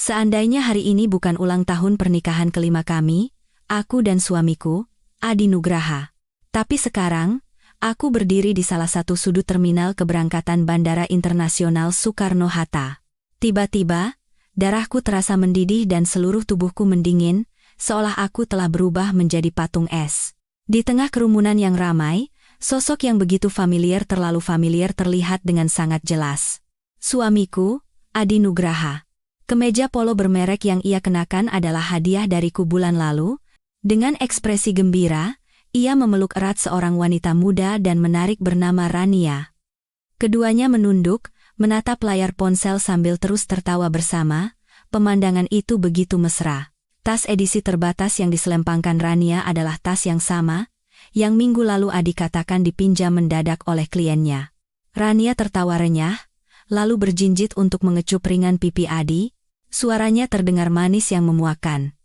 Seandainya hari ini bukan ulang tahun pernikahan kelima kami, aku dan suamiku, Adi Nugraha. Tapi sekarang, aku berdiri di salah satu sudut terminal keberangkatan Bandara Internasional Soekarno-Hatta. Tiba-tiba, darahku terasa mendidih dan seluruh tubuhku mendingin, seolah aku telah berubah menjadi patung es. Di tengah kerumunan yang ramai, sosok yang begitu terlalu familiar terlihat dengan sangat jelas. Suamiku, Adi Nugraha. Kemeja polo bermerek yang ia kenakan adalah hadiah dariku bulan lalu. Dengan ekspresi gembira, ia memeluk erat seorang wanita muda dan menarik bernama Rania. Keduanya menunduk, menatap layar ponsel sambil terus tertawa bersama. Pemandangan itu begitu mesra. Tas edisi terbatas yang diselempangkan Rania adalah tas yang sama, yang minggu lalu Adi katakan dipinjam mendadak oleh kliennya. Rania tertawa renyah, lalu berjinjit untuk mengecup ringan pipi Adi. Suaranya terdengar manis yang memuakan.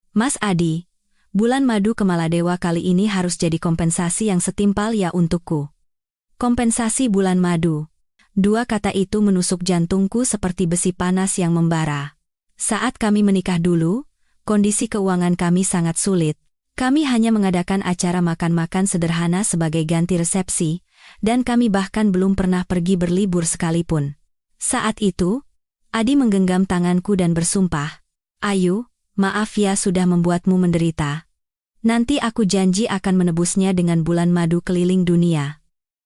Mas Adi, bulan madu Kemaladewa kali ini harus jadi kompensasi yang setimpal ya untukku. Kompensasi bulan madu. Dua kata itu menusuk jantungku seperti besi panas yang membara. Saat kami menikah dulu, kondisi keuangan kami sangat sulit. Kami hanya mengadakan acara makan-makan sederhana sebagai ganti resepsi, dan kami bahkan belum pernah pergi berlibur sekalipun. Saat itu, Adi menggenggam tanganku dan bersumpah, "Ayu, maaf ya sudah membuatmu menderita. Nanti aku janji akan menebusnya dengan bulan madu keliling dunia."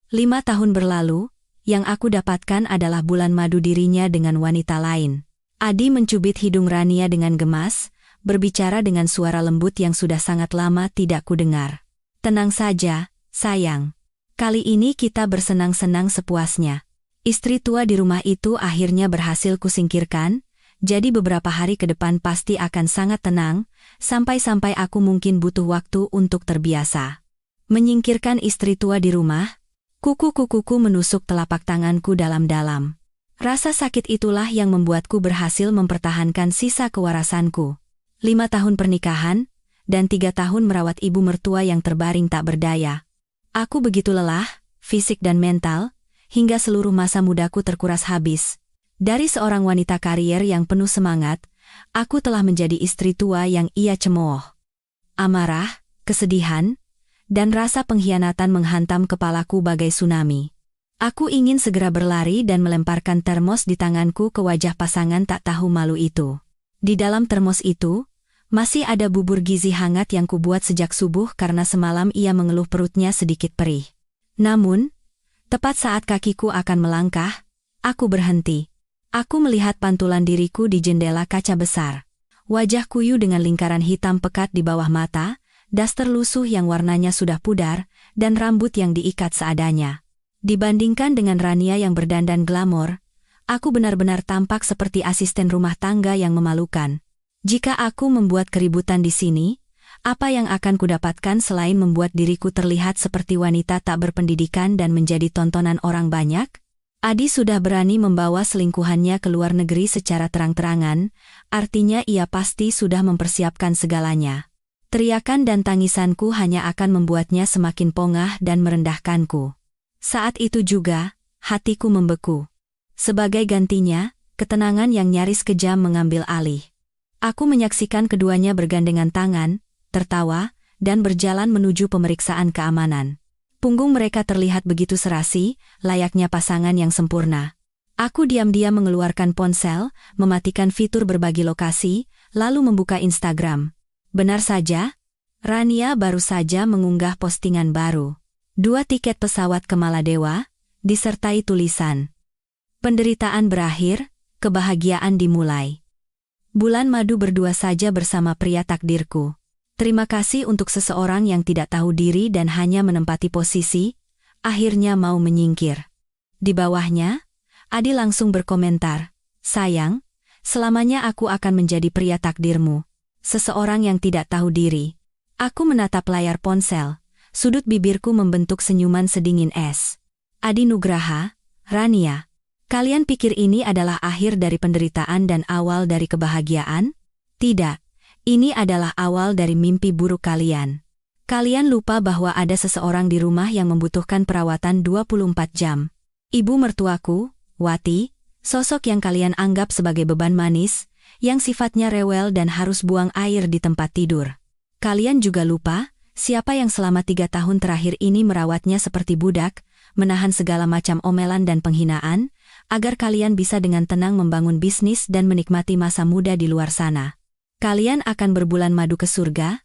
5 tahun berlalu, yang aku dapatkan adalah bulan madu dirinya dengan wanita lain. Adi mencubit hidung Rania dengan gemas, berbicara dengan suara lembut yang sudah sangat lama tidak kudengar. "Tenang saja, sayang. Kali ini kita bersenang-senang sepuasnya. Istri tua di rumah itu akhirnya berhasil kusingkirkan, jadi beberapa hari ke depan pasti akan sangat tenang, sampai-sampai aku mungkin butuh waktu untuk terbiasa." Menyingkirkan istri tua di rumah, kuku-kukuku menusuk telapak tanganku dalam-dalam. Rasa sakit itulah yang membuatku berhasil mempertahankan sisa kewarasanku. 5 tahun pernikahan, dan 3 tahun merawat ibu mertua yang terbaring tak berdaya. Aku begitu lelah, fisik dan mental, hingga seluruh masa mudaku terkuras habis. Dari seorang wanita karier yang penuh semangat, aku telah menjadi istri tua yang ia cemooh. Amarah, kesedihan, dan rasa pengkhianatan menghantam kepalaku bagai tsunami. Aku ingin segera berlari dan melemparkan termos di tanganku ke wajah pasangan tak tahu malu itu. Di dalam termos itu, masih ada bubur gizi hangat yang kubuat sejak subuh karena semalam ia mengeluh perutnya sedikit perih. Namun, tepat saat kakiku akan melangkah, aku berhenti. Aku melihat pantulan diriku di jendela kaca besar. Wajah kuyu dengan lingkaran hitam pekat di bawah mata, daster lusuh yang warnanya sudah pudar, dan rambut yang diikat seadanya. Dibandingkan dengan Rania yang berdandan glamor, aku benar-benar tampak seperti asisten rumah tangga yang memalukan. Jika aku membuat keributan di sini, apa yang akan kudapatkan selain membuat diriku terlihat seperti wanita tak berpendidikan dan menjadi tontonan orang banyak? Adi sudah berani membawa selingkuhannya ke luar negeri secara terang-terangan, artinya ia pasti sudah mempersiapkan segalanya. Teriakan dan tangisanku hanya akan membuatnya semakin pongah dan merendahkanku. Saat itu juga, hatiku membeku. Sebagai gantinya, ketenangan yang nyaris kejam mengambil alih. Aku menyaksikan keduanya bergandengan tangan, tertawa, dan berjalan menuju pemeriksaan keamanan. Punggung mereka terlihat begitu serasi, layaknya pasangan yang sempurna. Aku diam-diam mengeluarkan ponsel, mematikan fitur berbagi lokasi, lalu membuka Instagram. Benar saja, Rania baru saja mengunggah postingan baru. 2 tiket pesawat ke Maladewa, disertai tulisan, "Penderitaan berakhir, kebahagiaan dimulai. Bulan madu berdua saja bersama pria takdirku. Terima kasih untuk seseorang yang tidak tahu diri dan hanya menempati posisi, akhirnya mau menyingkir." Di bawahnya, Adi langsung berkomentar, "Sayang, selamanya aku akan menjadi pria takdirmu. Seseorang yang tidak tahu diri." Aku menatap layar ponsel, sudut bibirku membentuk senyuman sedingin es. "Adi Nugraha, Rania, kalian pikir ini adalah akhir dari penderitaan dan awal dari kebahagiaan? Tidak. Ini adalah awal dari mimpi buruk kalian. Kalian lupa bahwa ada seseorang di rumah yang membutuhkan perawatan 24 jam. Ibu mertuaku, Wati, sosok yang kalian anggap sebagai beban manis, yang sifatnya rewel dan harus buang air di tempat tidur. Kalian juga lupa, siapa yang selama 3 tahun terakhir ini merawatnya seperti budak, menahan segala macam omelan dan penghinaan, agar kalian bisa dengan tenang membangun bisnis dan menikmati masa muda di luar sana. Kalian akan berbulan madu ke surga?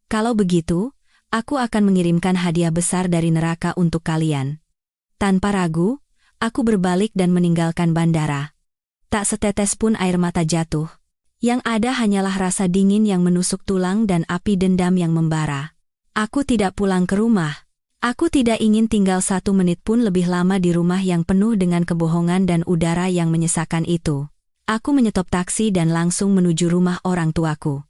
Kalau begitu, aku akan mengirimkan hadiah besar dari neraka untuk kalian. Tanpa ragu, aku berbalik dan meninggalkan bandara. Tak setetes pun air mata jatuh. Yang ada hanyalah rasa dingin yang menusuk tulang dan api dendam yang membara. Aku tidak pulang ke rumah. Aku tidak ingin tinggal 1 menit pun lebih lama di rumah yang penuh dengan kebohongan dan udara yang menyesakan itu. Aku menyetop taksi dan langsung menuju rumah orang tuaku.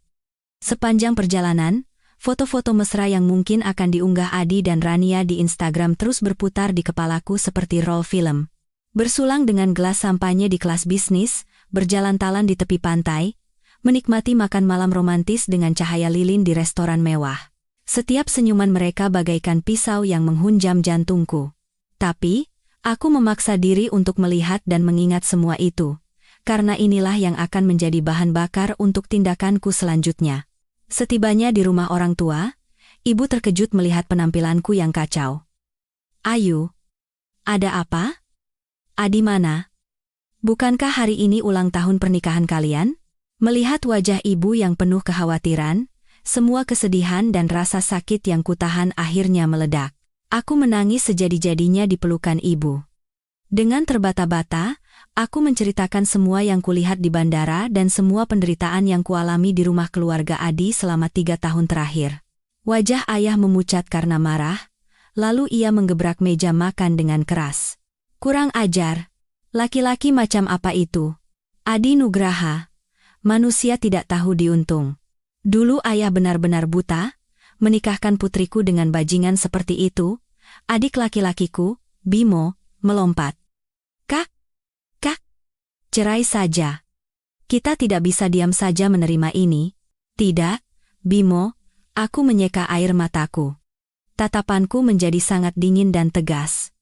Sepanjang perjalanan, foto-foto mesra yang mungkin akan diunggah Adi dan Rania di Instagram terus berputar di kepalaku seperti roll film. Bersulang dengan gelas sampahnya di kelas bisnis, berjalan talan di tepi pantai, menikmati makan malam romantis dengan cahaya lilin di restoran mewah. Setiap senyuman mereka bagaikan pisau yang menghunjam jantungku. Tapi, aku memaksa diri untuk melihat dan mengingat semua itu, karena inilah yang akan menjadi bahan bakar untuk tindakanku selanjutnya. Setibanya di rumah orang tua, ibu terkejut melihat penampilanku yang kacau. "Ayu, ada apa? Adi mana? Bukankah hari ini ulang tahun pernikahan kalian?" Melihat wajah ibu yang penuh kekhawatiran, semua kesedihan dan rasa sakit yang kutahan akhirnya meledak. Aku menangis sejadi-jadinya di pelukan ibu. Dengan terbata-bata, aku menceritakan semua yang kulihat di bandara dan semua penderitaan yang kualami di rumah keluarga Adi selama 3 tahun terakhir. Wajah ayah memucat karena marah, lalu ia menggebrak meja makan dengan keras. "Kurang ajar. Laki-laki macam apa itu? Adi Nugraha. Manusia tidak tahu diuntung. Dulu ayah benar-benar buta, menikahkan putriku dengan bajingan seperti itu. Adik laki-lakiku, Bimo, melompat. Kak, cerai saja. Kita tidak bisa diam saja menerima ini." "Tidak, Bimo," aku menyeka air mataku. Tatapanku menjadi sangat dingin dan tegas.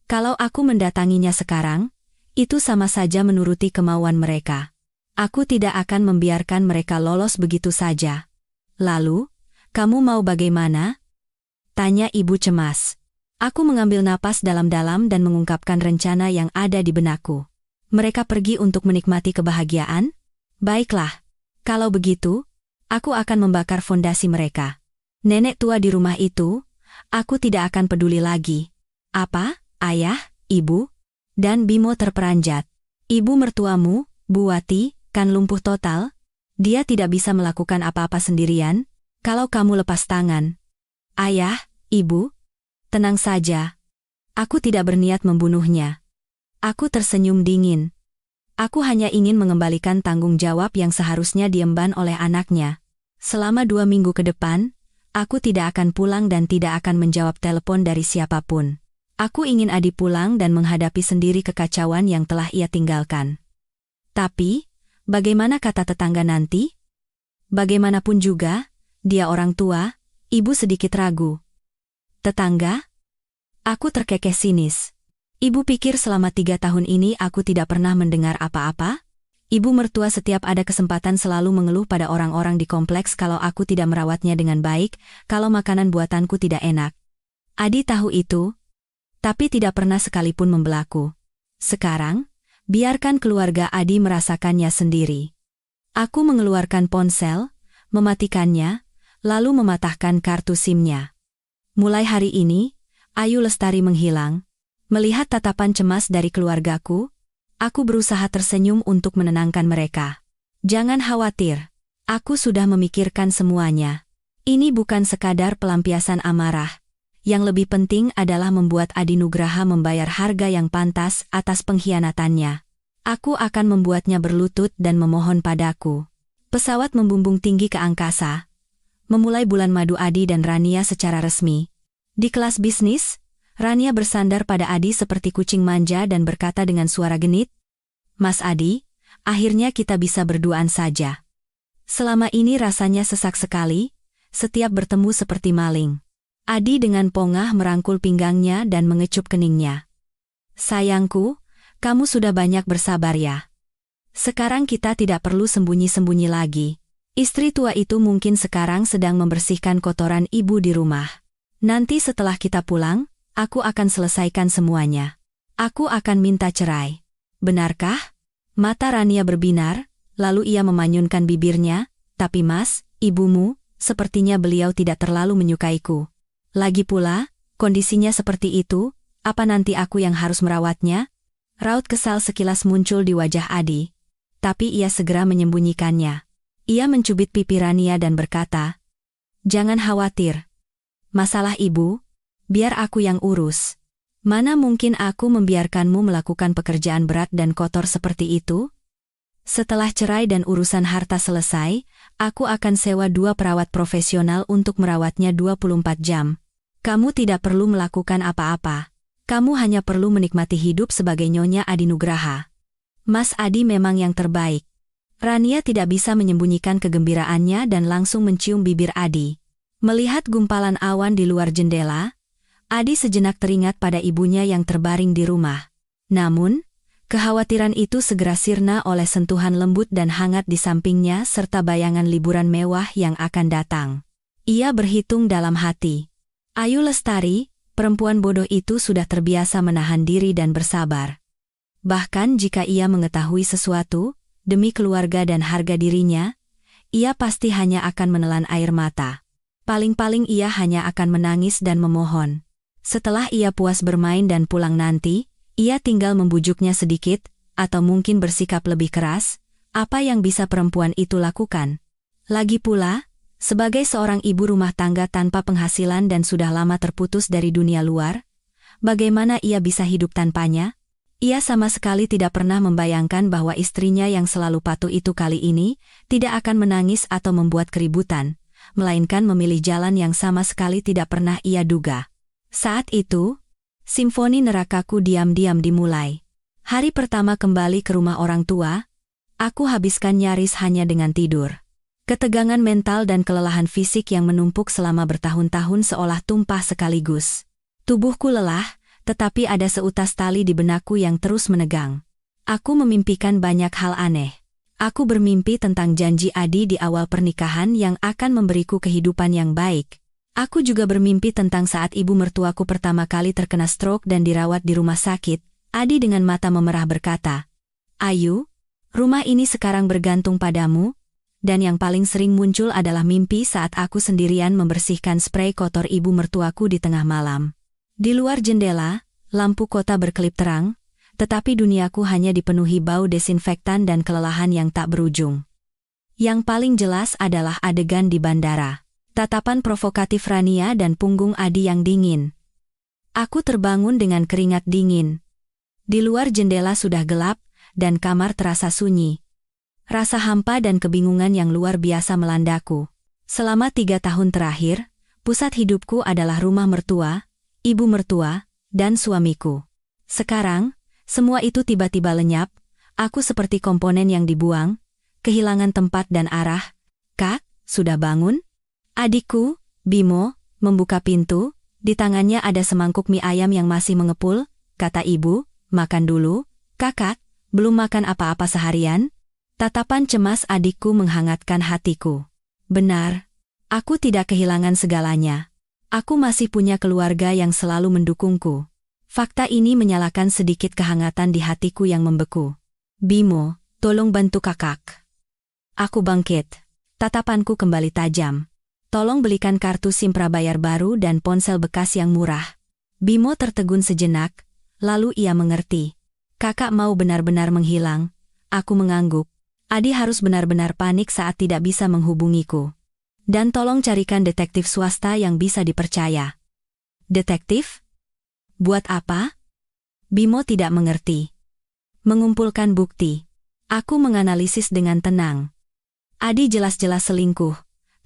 Kalau aku mendatanginya sekarang, itu sama saja menuruti kemauan mereka. Aku tidak akan membiarkan mereka lolos begitu saja. "Lalu, kamu mau bagaimana?" tanya ibu cemas. Aku mengambil napas dalam-dalam dan mengungkapkan rencana yang ada di benakku. "Mereka pergi untuk menikmati kebahagiaan? Baiklah. Kalau begitu, aku akan membakar fondasi mereka. Nenek tua di rumah itu, aku tidak akan peduli lagi." "Apa, ayah, ibu?" Dan Bimo terperanjat. "Ibu mertuamu, Bu Wati, kan lumpuh total? Dia tidak bisa melakukan apa-apa sendirian, kalau kamu lepas tangan." "Ayah, ibu, tenang saja. Aku tidak berniat membunuhnya." Aku tersenyum dingin. Aku hanya ingin mengembalikan tanggung jawab yang seharusnya diemban oleh anaknya. Selama 2 minggu ke depan, aku tidak akan pulang dan tidak akan menjawab telepon dari siapapun. Aku ingin Adi pulang dan menghadapi sendiri kekacauan yang telah ia tinggalkan. Tapi, bagaimana kata tetangga nanti? Bagaimanapun juga, dia orang tua, ibu sedikit ragu. "Tetangga?" Aku terkekeh sinis. "Ibu pikir selama 3 tahun ini aku tidak pernah mendengar apa-apa?" Ibu mertua setiap ada kesempatan selalu mengeluh pada orang-orang di kompleks kalau aku tidak merawatnya dengan baik, kalau makanan buatanku tidak enak. Adi tahu itu, tapi tidak pernah sekalipun membelaku. Sekarang, biarkan keluarga Adi merasakannya sendiri. Aku mengeluarkan ponsel, mematikannya, lalu mematahkan kartu SIM-nya. Mulai hari ini, Ayu Lestari menghilang. Melihat tatapan cemas dari keluargaku, aku berusaha tersenyum untuk menenangkan mereka. "Jangan khawatir, aku sudah memikirkan semuanya. Ini bukan sekadar pelampiasan amarah. Yang lebih penting adalah membuat Adi Nugraha membayar harga yang pantas atas pengkhianatannya. Aku akan membuatnya berlutut dan memohon padaku." Pesawat membumbung tinggi ke angkasa, memulai bulan madu Adi dan Rania secara resmi. Di kelas bisnis, Rania bersandar pada Adi seperti kucing manja dan berkata dengan suara genit, "Mas Adi, akhirnya kita bisa berduaan saja. Selama ini rasanya sesak sekali, setiap bertemu seperti maling." Adi dengan pongah merangkul pinggangnya dan mengecup keningnya. "Sayangku, kamu sudah banyak bersabar ya. Sekarang kita tidak perlu sembunyi-sembunyi lagi. Istri tua itu mungkin sekarang sedang membersihkan kotoran ibu di rumah. Nanti setelah kita pulang, aku akan selesaikan semuanya. Aku akan minta cerai. Benarkah? Mata Rania berbinar, lalu ia memanyunkan bibirnya, tapi Mas, ibumu, sepertinya beliau tidak terlalu menyukaiku. Lagi pula, kondisinya seperti itu, apa nanti aku yang harus merawatnya? Raut kesal sekilas muncul di wajah Adi. Tapi ia segera menyembunyikannya. Ia mencubit pipi Rania dan berkata, "Jangan khawatir. Masalah ibu, biar aku yang urus. Mana mungkin aku membiarkanmu melakukan pekerjaan berat dan kotor seperti itu? Setelah cerai dan urusan harta selesai, aku akan sewa 2 perawat profesional untuk merawatnya 24 jam. Kamu tidak perlu melakukan apa-apa. Kamu hanya perlu menikmati hidup sebagai Nyonya Adi Nugraha. Mas Adi memang yang terbaik." Rania tidak bisa menyembunyikan kegembiraannya dan langsung mencium bibir Adi. Melihat gumpalan awan di luar jendela, Adi sejenak teringat pada ibunya yang terbaring di rumah. Namun, kekhawatiran itu segera sirna oleh sentuhan lembut dan hangat di sampingnya serta bayangan liburan mewah yang akan datang. Ia berhitung dalam hati. Ayu Lestari, perempuan bodoh itu sudah terbiasa menahan diri dan bersabar. Bahkan jika ia mengetahui sesuatu, demi keluarga dan harga dirinya, ia pasti hanya akan menelan air mata. Paling-paling ia hanya akan menangis dan memohon. Setelah ia puas bermain dan pulang nanti, ia tinggal membujuknya sedikit, atau mungkin bersikap lebih keras. Apa yang bisa perempuan itu lakukan? Lagi pula, sebagai seorang ibu rumah tangga tanpa penghasilan dan sudah lama terputus dari dunia luar, bagaimana ia bisa hidup tanpanya? Ia sama sekali tidak pernah membayangkan bahwa istrinya yang selalu patuh itu kali ini tidak akan menangis atau membuat keributan, melainkan memilih jalan yang sama sekali tidak pernah ia duga. Saat itu, simfoni nerakaku diam-diam dimulai. Hari pertama kembali ke rumah orang tua, aku habiskan nyaris hanya dengan tidur. Ketegangan mental dan kelelahan fisik yang menumpuk selama bertahun-tahun seolah tumpah sekaligus. Tubuhku lelah, tetapi ada seutas tali di benakku yang terus menegang. Aku memimpikan banyak hal aneh. Aku bermimpi tentang janji Adi di awal pernikahan yang akan memberiku kehidupan yang baik. Aku juga bermimpi tentang saat ibu mertuaku pertama kali terkena stroke dan dirawat di rumah sakit. Adi dengan mata memerah berkata, "Ayu, rumah ini sekarang bergantung padamu." Dan yang paling sering muncul adalah mimpi saat aku sendirian membersihkan sprei kotor ibu mertuaku di tengah malam. Di luar jendela, lampu kota berkelip terang, tetapi duniaku hanya dipenuhi bau desinfektan dan kelelahan yang tak berujung. Yang paling jelas adalah adegan di bandara. Tatapan provokatif Rania dan punggung Adi yang dingin. Aku terbangun dengan keringat dingin. Di luar jendela sudah gelap, dan kamar terasa sunyi. Rasa hampa dan kebingungan yang luar biasa melandaku. Selama 3 tahun terakhir, pusat hidupku adalah rumah mertua, ibu mertua, dan suamiku. Sekarang, semua itu tiba-tiba lenyap, aku seperti komponen yang dibuang, kehilangan tempat dan arah. "Kak, sudah bangun?" Adikku, Bimo, membuka pintu, di tangannya ada semangkuk mie ayam yang masih mengepul, kata ibu, "Makan dulu, kakak, belum makan apa-apa seharian?" Tatapan cemas adikku menghangatkan hatiku. Benar, aku tidak kehilangan segalanya. Aku masih punya keluarga yang selalu mendukungku. Fakta ini menyalakan sedikit kehangatan di hatiku yang membeku. "Bimo, tolong bantu kakak." Aku bangkit. Tatapanku kembali tajam. "Tolong belikan kartu SIM prabayar baru dan ponsel bekas yang murah." Bimo tertegun sejenak, lalu ia mengerti. "Kakak mau benar-benar menghilang?" Aku mengangguk. Adi harus benar-benar panik saat tidak bisa menghubungiku. "Dan tolong carikan detektif swasta yang bisa dipercaya." "Detektif? Buat apa?" Bimo tidak mengerti. "Mengumpulkan bukti." Aku menganalisis dengan tenang. Adi jelas-jelas selingkuh,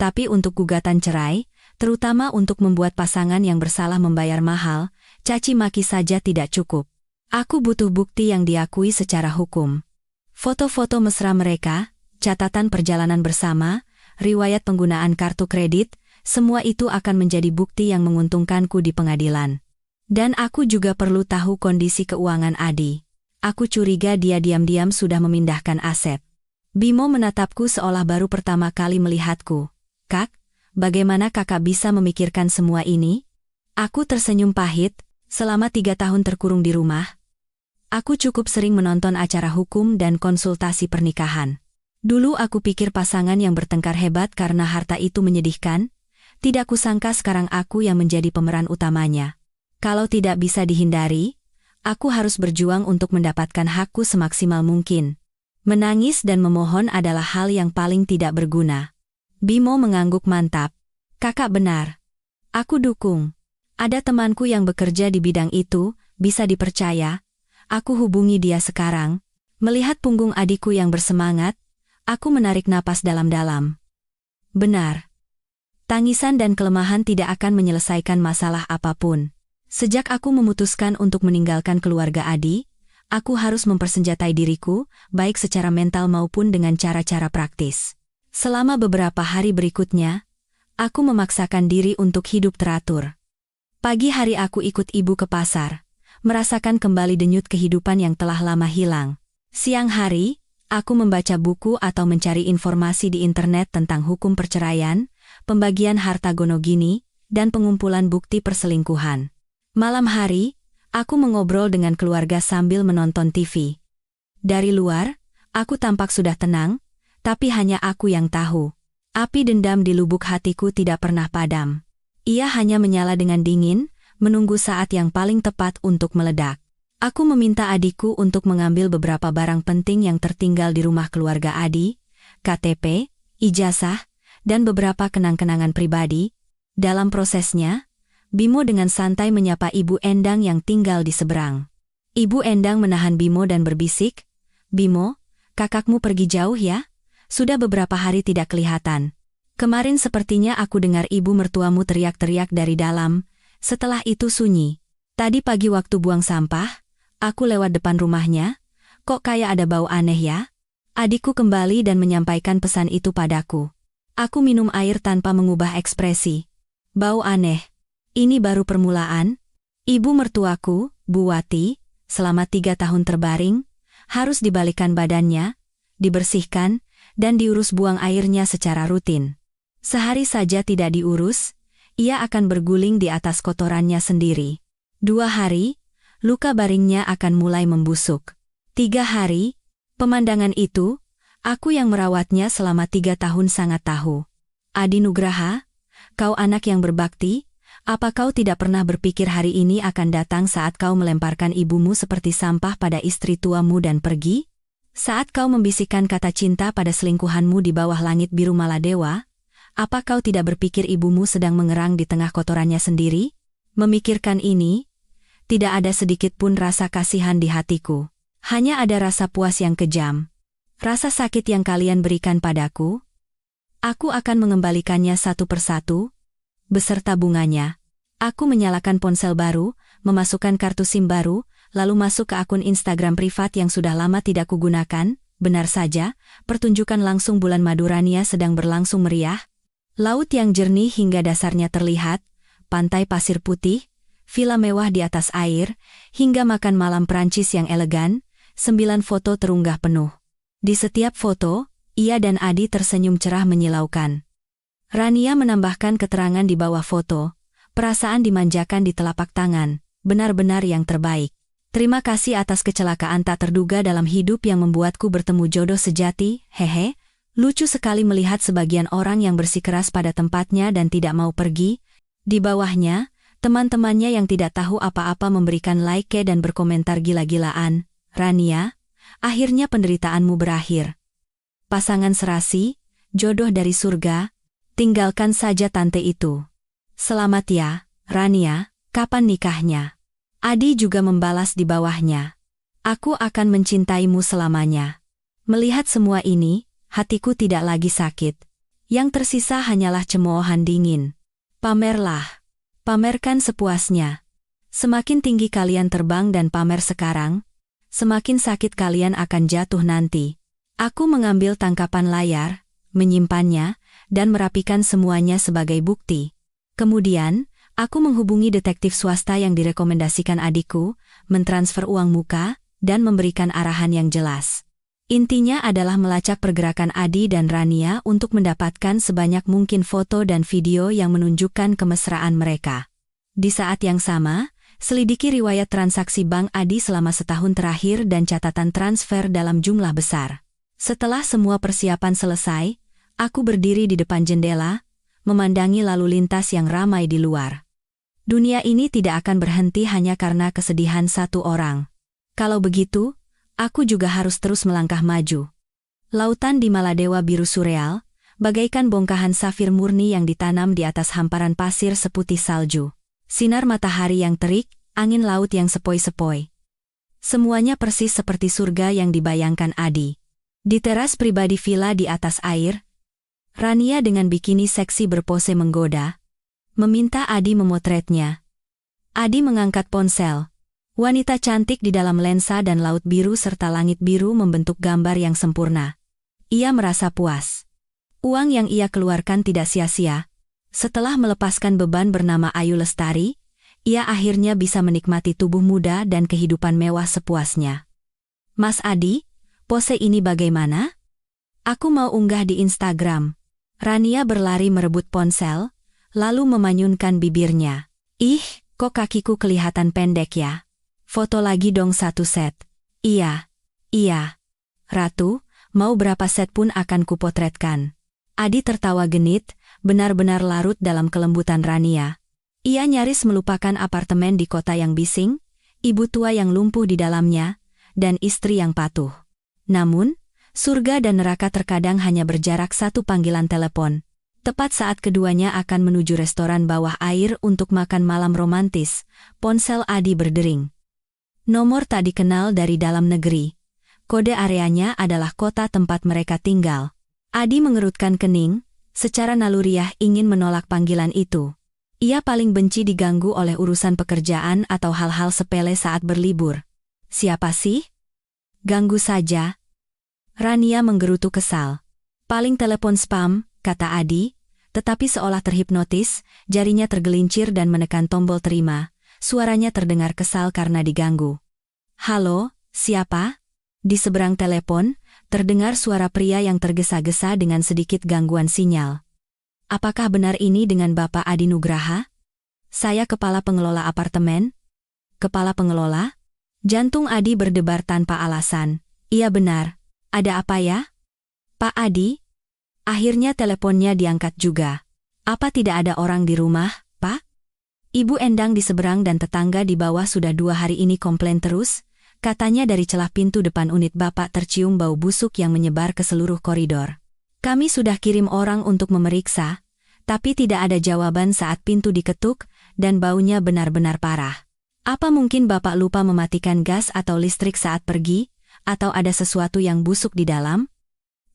tapi untuk gugatan cerai, terutama untuk membuat pasangan yang bersalah membayar mahal, caci maki saja tidak cukup. Aku butuh bukti yang diakui secara hukum. Foto-foto mesra mereka, catatan perjalanan bersama, riwayat penggunaan kartu kredit, semua itu akan menjadi bukti yang menguntungkanku di pengadilan. Dan aku juga perlu tahu kondisi keuangan Adi. Aku curiga dia diam-diam sudah memindahkan aset. Bimo menatapku seolah baru pertama kali melihatku. Kak, bagaimana kakak bisa memikirkan semua ini? Aku tersenyum pahit. Selama 3 tahun terkurung di rumah, aku cukup sering menonton acara hukum dan konsultasi pernikahan. Dulu aku pikir pasangan yang bertengkar hebat karena harta itu menyedihkan. Tidak kusangka sekarang aku yang menjadi pemeran utamanya. Kalau tidak bisa dihindari, aku harus berjuang untuk mendapatkan hakku semaksimal mungkin. Menangis dan memohon adalah hal yang paling tidak berguna. Bimo mengangguk mantap. Kakak benar. Aku dukung. Ada temanku yang bekerja di bidang itu, bisa dipercaya. Aku hubungi dia sekarang. Melihat punggung adikku yang bersemangat, aku menarik napas dalam-dalam. Benar. Tangisan dan kelemahan tidak akan menyelesaikan masalah apapun. Sejak aku memutuskan untuk meninggalkan keluarga Adi, aku harus mempersenjatai diriku, baik secara mental maupun dengan cara-cara praktis. Selama beberapa hari berikutnya, aku memaksakan diri untuk hidup teratur. Pagi hari aku ikut ibu ke pasar, merasakan kembali denyut kehidupan yang telah lama hilang. Siang hari, aku membaca buku atau mencari informasi di internet tentang hukum perceraian, pembagian harta gonogini, dan pengumpulan bukti perselingkuhan. Malam hari, aku mengobrol dengan keluarga sambil menonton TV. Dari luar, aku tampak sudah tenang, tapi hanya aku yang tahu. Api dendam di lubuk hatiku tidak pernah padam. Ia hanya menyala dengan dingin, menunggu saat yang paling tepat untuk meledak. Aku meminta adikku untuk mengambil beberapa barang penting yang tertinggal di rumah keluarga Adi, KTP, ijazah, dan beberapa kenang-kenangan pribadi. Dalam prosesnya, Bimo dengan santai menyapa Ibu Endang yang tinggal di seberang. Ibu Endang menahan Bimo dan berbisik, "Bimo, kakakmu pergi jauh ya? Sudah beberapa hari tidak kelihatan. Kemarin sepertinya aku dengar ibu mertuamu teriak-teriak dari dalam, setelah itu sunyi. Tadi pagi waktu buang sampah, aku lewat depan rumahnya, kok kayak ada bau aneh ya?" Adikku kembali dan menyampaikan pesan itu padaku. Aku minum air tanpa mengubah ekspresi. Bau aneh. Ini baru permulaan. Ibu mertuaku, Bu Wati, selama 3 tahun terbaring, harus dibalikan badannya, dibersihkan, dan diurus buang airnya secara rutin. Sehari saja tidak diurus, ia akan berguling di atas kotorannya sendiri. 2 hari, luka baringnya akan mulai membusuk. 3 hari, pemandangan itu, aku yang merawatnya selama 3 tahun sangat tahu. Adi Nugraha, kau anak yang berbakti, apa kau tidak pernah berpikir hari ini akan datang saat kau melemparkan ibumu seperti sampah pada istri tuamu dan pergi? Saat kau membisikkan kata cinta pada selingkuhanmu di bawah langit biru Maladewa, apa kau tidak berpikir ibumu sedang mengerang di tengah kotorannya sendiri? Memikirkan ini, tidak ada sedikit pun rasa kasihan di hatiku. Hanya ada rasa puas yang kejam. Rasa sakit yang kalian berikan padaku, aku akan mengembalikannya satu persatu, beserta bunganya. Aku menyalakan ponsel baru, memasukkan kartu SIM baru, lalu masuk ke akun Instagram privat yang sudah lama tidak kugunakan. Benar saja, pertunjukan langsung bulan Madurania sedang berlangsung meriah. Laut yang jernih hingga dasarnya terlihat, pantai pasir putih, villa mewah di atas air, hingga makan malam Prancis yang elegan, 9 foto terunggah penuh. Di setiap foto, ia dan Adi tersenyum cerah menyilaukan. Rania menambahkan keterangan di bawah foto, perasaan dimanjakan di telapak tangan, benar-benar yang terbaik. Terima kasih atas kecelakaan tak terduga dalam hidup yang membuatku bertemu jodoh sejati, hehe. Lucu sekali melihat sebagian orang yang bersikeras pada tempatnya dan tidak mau pergi. Di bawahnya, teman-temannya yang tidak tahu apa-apa memberikan like dan berkomentar gila-gilaan. Rania, akhirnya penderitaanmu berakhir. Pasangan serasi, jodoh dari surga, tinggalkan saja tante itu. Selamat ya, Rania, kapan nikahnya? Adi juga membalas di bawahnya. Aku akan mencintaimu selamanya. Melihat semua ini, hatiku tidak lagi sakit. Yang tersisa hanyalah cemoohan dingin. Pamerlah. Pamerkan sepuasnya. Semakin tinggi kalian terbang dan pamer sekarang, semakin sakit kalian akan jatuh nanti. Aku mengambil tangkapan layar, menyimpannya, dan merapikan semuanya sebagai bukti. Kemudian, aku menghubungi detektif swasta yang direkomendasikan adikku, mentransfer uang muka, dan memberikan arahan yang jelas. Intinya adalah melacak pergerakan Adi dan Rania untuk mendapatkan sebanyak mungkin foto dan video yang menunjukkan kemesraan mereka. Di saat yang sama, selidiki riwayat transaksi bank Adi selama setahun terakhir dan catatan transfer dalam jumlah besar. Setelah semua persiapan selesai, aku berdiri di depan jendela, memandangi lalu lintas yang ramai di luar. Dunia ini tidak akan berhenti hanya karena kesedihan satu orang. Kalau begitu, aku juga harus terus melangkah maju. Lautan di Maladewa biru surreal, bagaikan bongkahan safir murni yang ditanam di atas hamparan pasir seputih salju. Sinar matahari yang terik, angin laut yang sepoi-sepoi. Semuanya persis seperti surga yang dibayangkan Adi. Di teras pribadi villa di atas air, Rania dengan bikini seksi berpose menggoda, meminta Adi memotretnya. Adi mengangkat ponsel. Wanita cantik di dalam lensa dan laut biru serta langit biru membentuk gambar yang sempurna. Ia merasa puas. Uang yang ia keluarkan tidak sia-sia. Setelah melepaskan beban bernama Ayu Lestari, ia akhirnya bisa menikmati tubuh muda dan kehidupan mewah sepuasnya. Mas Adi, pose ini bagaimana? Aku mau unggah di Instagram. Rania berlari merebut ponsel, lalu memanyunkan bibirnya. Ih, kok kakiku kelihatan pendek ya? Foto lagi dong satu set. Iya. Ratu, mau berapa set pun akan kupotretkan. Adi tertawa genit, benar-benar larut dalam kelembutan Rania. Ia nyaris melupakan apartemen di kota yang bising, ibu tua yang lumpuh di dalamnya, dan istri yang patuh. Namun, surga dan neraka terkadang hanya berjarak satu panggilan telepon. Tepat saat keduanya akan menuju restoran bawah air untuk makan malam romantis, ponsel Adi berdering. Nomor tak dikenal dari dalam negeri. Kode areanya adalah kota tempat mereka tinggal. Adi mengerutkan kening, secara naluriah ingin menolak panggilan itu. Ia paling benci diganggu oleh urusan pekerjaan atau hal-hal sepele saat berlibur. Siapa sih? Ganggu saja. Rania menggerutu kesal. Paling telepon spam, kata Adi, tetapi seolah terhipnotis, jarinya tergelincir dan menekan tombol terima. Suaranya terdengar kesal karena diganggu. Halo, siapa? Di seberang telepon, terdengar suara pria yang tergesa-gesa dengan sedikit gangguan sinyal. Apakah benar ini dengan Bapak Adi Nugraha? Saya kepala pengelola apartemen. Kepala pengelola? Jantung Adi berdebar tanpa alasan. Iya benar. Ada apa ya? Pak Adi? Akhirnya teleponnya diangkat juga. Apa tidak ada orang di rumah, Pak? Ibu Endang di seberang dan tetangga di bawah sudah 2 hari ini komplain terus, katanya dari celah pintu depan unit Bapak tercium bau busuk yang menyebar ke seluruh koridor. Kami sudah kirim orang untuk memeriksa, tapi tidak ada jawaban saat pintu diketuk, dan baunya benar-benar parah. Apa mungkin Bapak lupa mematikan gas atau listrik saat pergi, atau ada sesuatu yang busuk di dalam?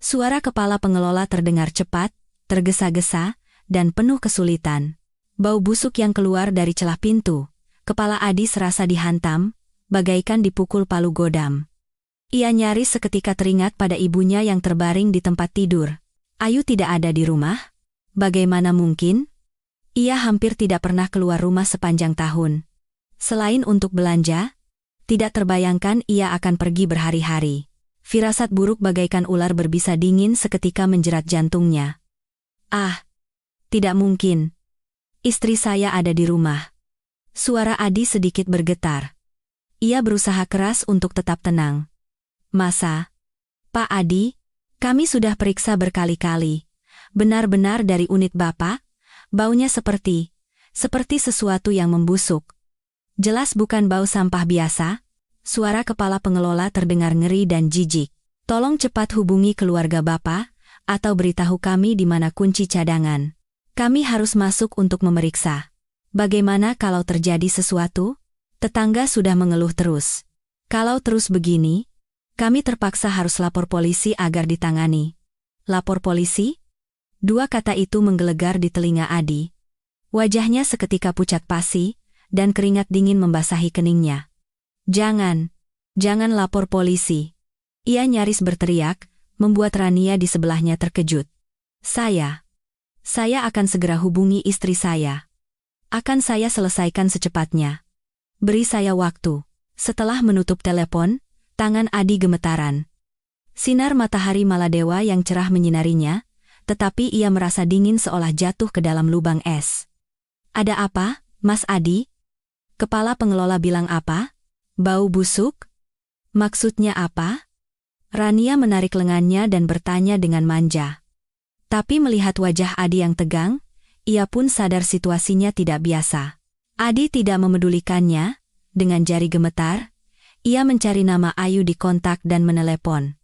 Suara kepala pengelola terdengar cepat, tergesa-gesa, dan penuh kesulitan. Bau busuk yang keluar dari celah pintu. Kepala Adi serasa dihantam, bagaikan dipukul palu godam. Ia nyaris seketika teringat pada ibunya yang terbaring di tempat tidur. Ayu tidak ada di rumah? Bagaimana mungkin? Ia hampir tidak pernah keluar rumah sepanjang tahun. Selain untuk belanja, tidak terbayangkan ia akan pergi berhari-hari. Firasat buruk bagaikan ular berbisa dingin seketika menjerat jantungnya. Ah, tidak mungkin. Istri saya ada di rumah. Suara Adi sedikit bergetar. Ia berusaha keras untuk tetap tenang. Masa? Pak Adi, kami sudah periksa berkali-kali. Benar-benar dari unit Bapak, baunya seperti sesuatu yang membusuk. Jelas bukan bau sampah biasa. Suara kepala pengelola terdengar ngeri dan jijik. Tolong cepat hubungi keluarga Bapak, atau beritahu kami di mana kunci cadangan. Kami harus masuk untuk memeriksa. Bagaimana kalau terjadi sesuatu? Tetangga sudah mengeluh terus. Kalau terus begini, kami terpaksa harus lapor polisi agar ditangani. Lapor polisi? 2 kata itu menggelegar di telinga Adi. Wajahnya seketika pucat pasi, dan keringat dingin membasahi keningnya. Jangan lapor polisi. Ia nyaris berteriak, membuat Rania di sebelahnya terkejut. Saya akan segera hubungi istri saya. Akan saya selesaikan secepatnya. Beri saya waktu. Setelah menutup telepon, Tangan Adi gemetaran. Sinar matahari Maladewa yang cerah menyinarinya, tetapi ia merasa dingin seolah jatuh ke dalam lubang es. Ada apa, Mas Adi? Kepala pengelola bilang apa? Bau busuk? Maksudnya apa? Rania menarik lengannya dan bertanya dengan manja. Tapi melihat wajah Adi yang tegang, ia pun sadar situasinya tidak biasa. Adi tidak memedulikannya, dengan jari gemetar, ia mencari nama Ayu di kontak dan menelepon.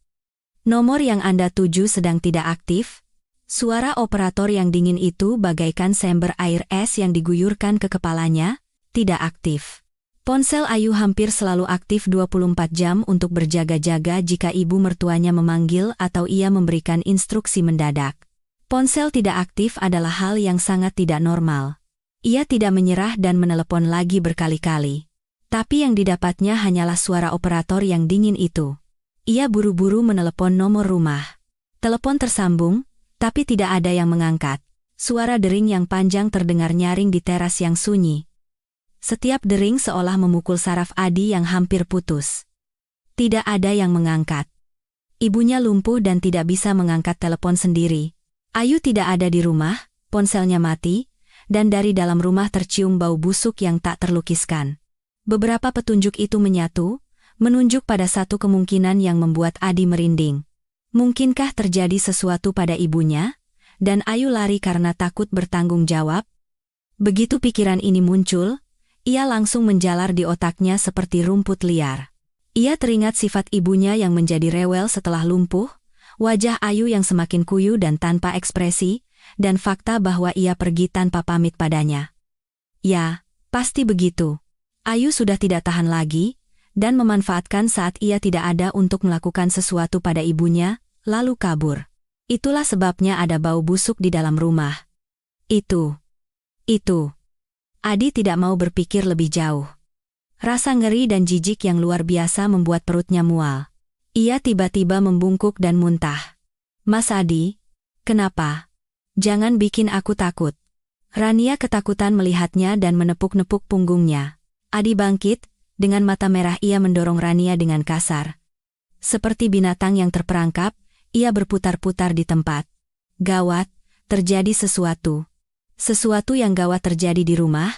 Nomor yang Anda tuju sedang tidak aktif. Suara operator yang dingin itu bagaikan sember air es yang diguyurkan ke kepalanya, tidak aktif. Ponsel Ayu hampir selalu aktif 24 jam untuk berjaga-jaga jika ibu mertuanya memanggil atau ia memberikan instruksi mendadak. Ponsel tidak aktif adalah hal yang sangat tidak normal. Ia tidak menyerah dan menelepon lagi berkali-kali. Tapi yang didapatnya hanyalah suara operator yang dingin itu. Ia buru-buru menelepon nomor rumah. Telepon tersambung, tapi tidak ada yang mengangkat. Suara dering yang panjang terdengar nyaring di teras yang sunyi. Setiap dering seolah memukul saraf Adi yang hampir putus. Tidak ada yang mengangkat. Ibunya lumpuh dan tidak bisa mengangkat telepon sendiri. Ayu tidak ada di rumah, ponselnya mati, dan dari dalam rumah tercium bau busuk yang tak terlukiskan. Beberapa petunjuk itu menyatu, menunjuk pada satu kemungkinan yang membuat Adi merinding. Mungkinkah terjadi sesuatu pada ibunya? Dan Ayu lari karena takut bertanggung jawab? Begitu pikiran ini muncul, ia langsung menjalar di otaknya seperti rumput liar. Ia teringat sifat ibunya yang menjadi rewel setelah lumpuh, wajah Ayu yang semakin kuyu dan tanpa ekspresi, dan fakta bahwa ia pergi tanpa pamit padanya. Ya, pasti begitu. Ayu sudah tidak tahan lagi, dan memanfaatkan saat ia tidak ada untuk melakukan sesuatu pada ibunya, lalu kabur. Itulah sebabnya ada bau busuk di dalam rumah. Itu. Adi tidak mau berpikir lebih jauh. Rasa ngeri dan jijik yang luar biasa membuat perutnya mual. Ia tiba-tiba membungkuk dan muntah. Mas Adi, kenapa? Jangan bikin aku takut. Rania ketakutan melihatnya dan menepuk-nepuk punggungnya. Adi bangkit, dengan mata merah ia mendorong Rania dengan kasar. Seperti binatang yang terperangkap, ia berputar-putar di tempat. Gawat, terjadi sesuatu. Sesuatu yang gawat terjadi di rumah.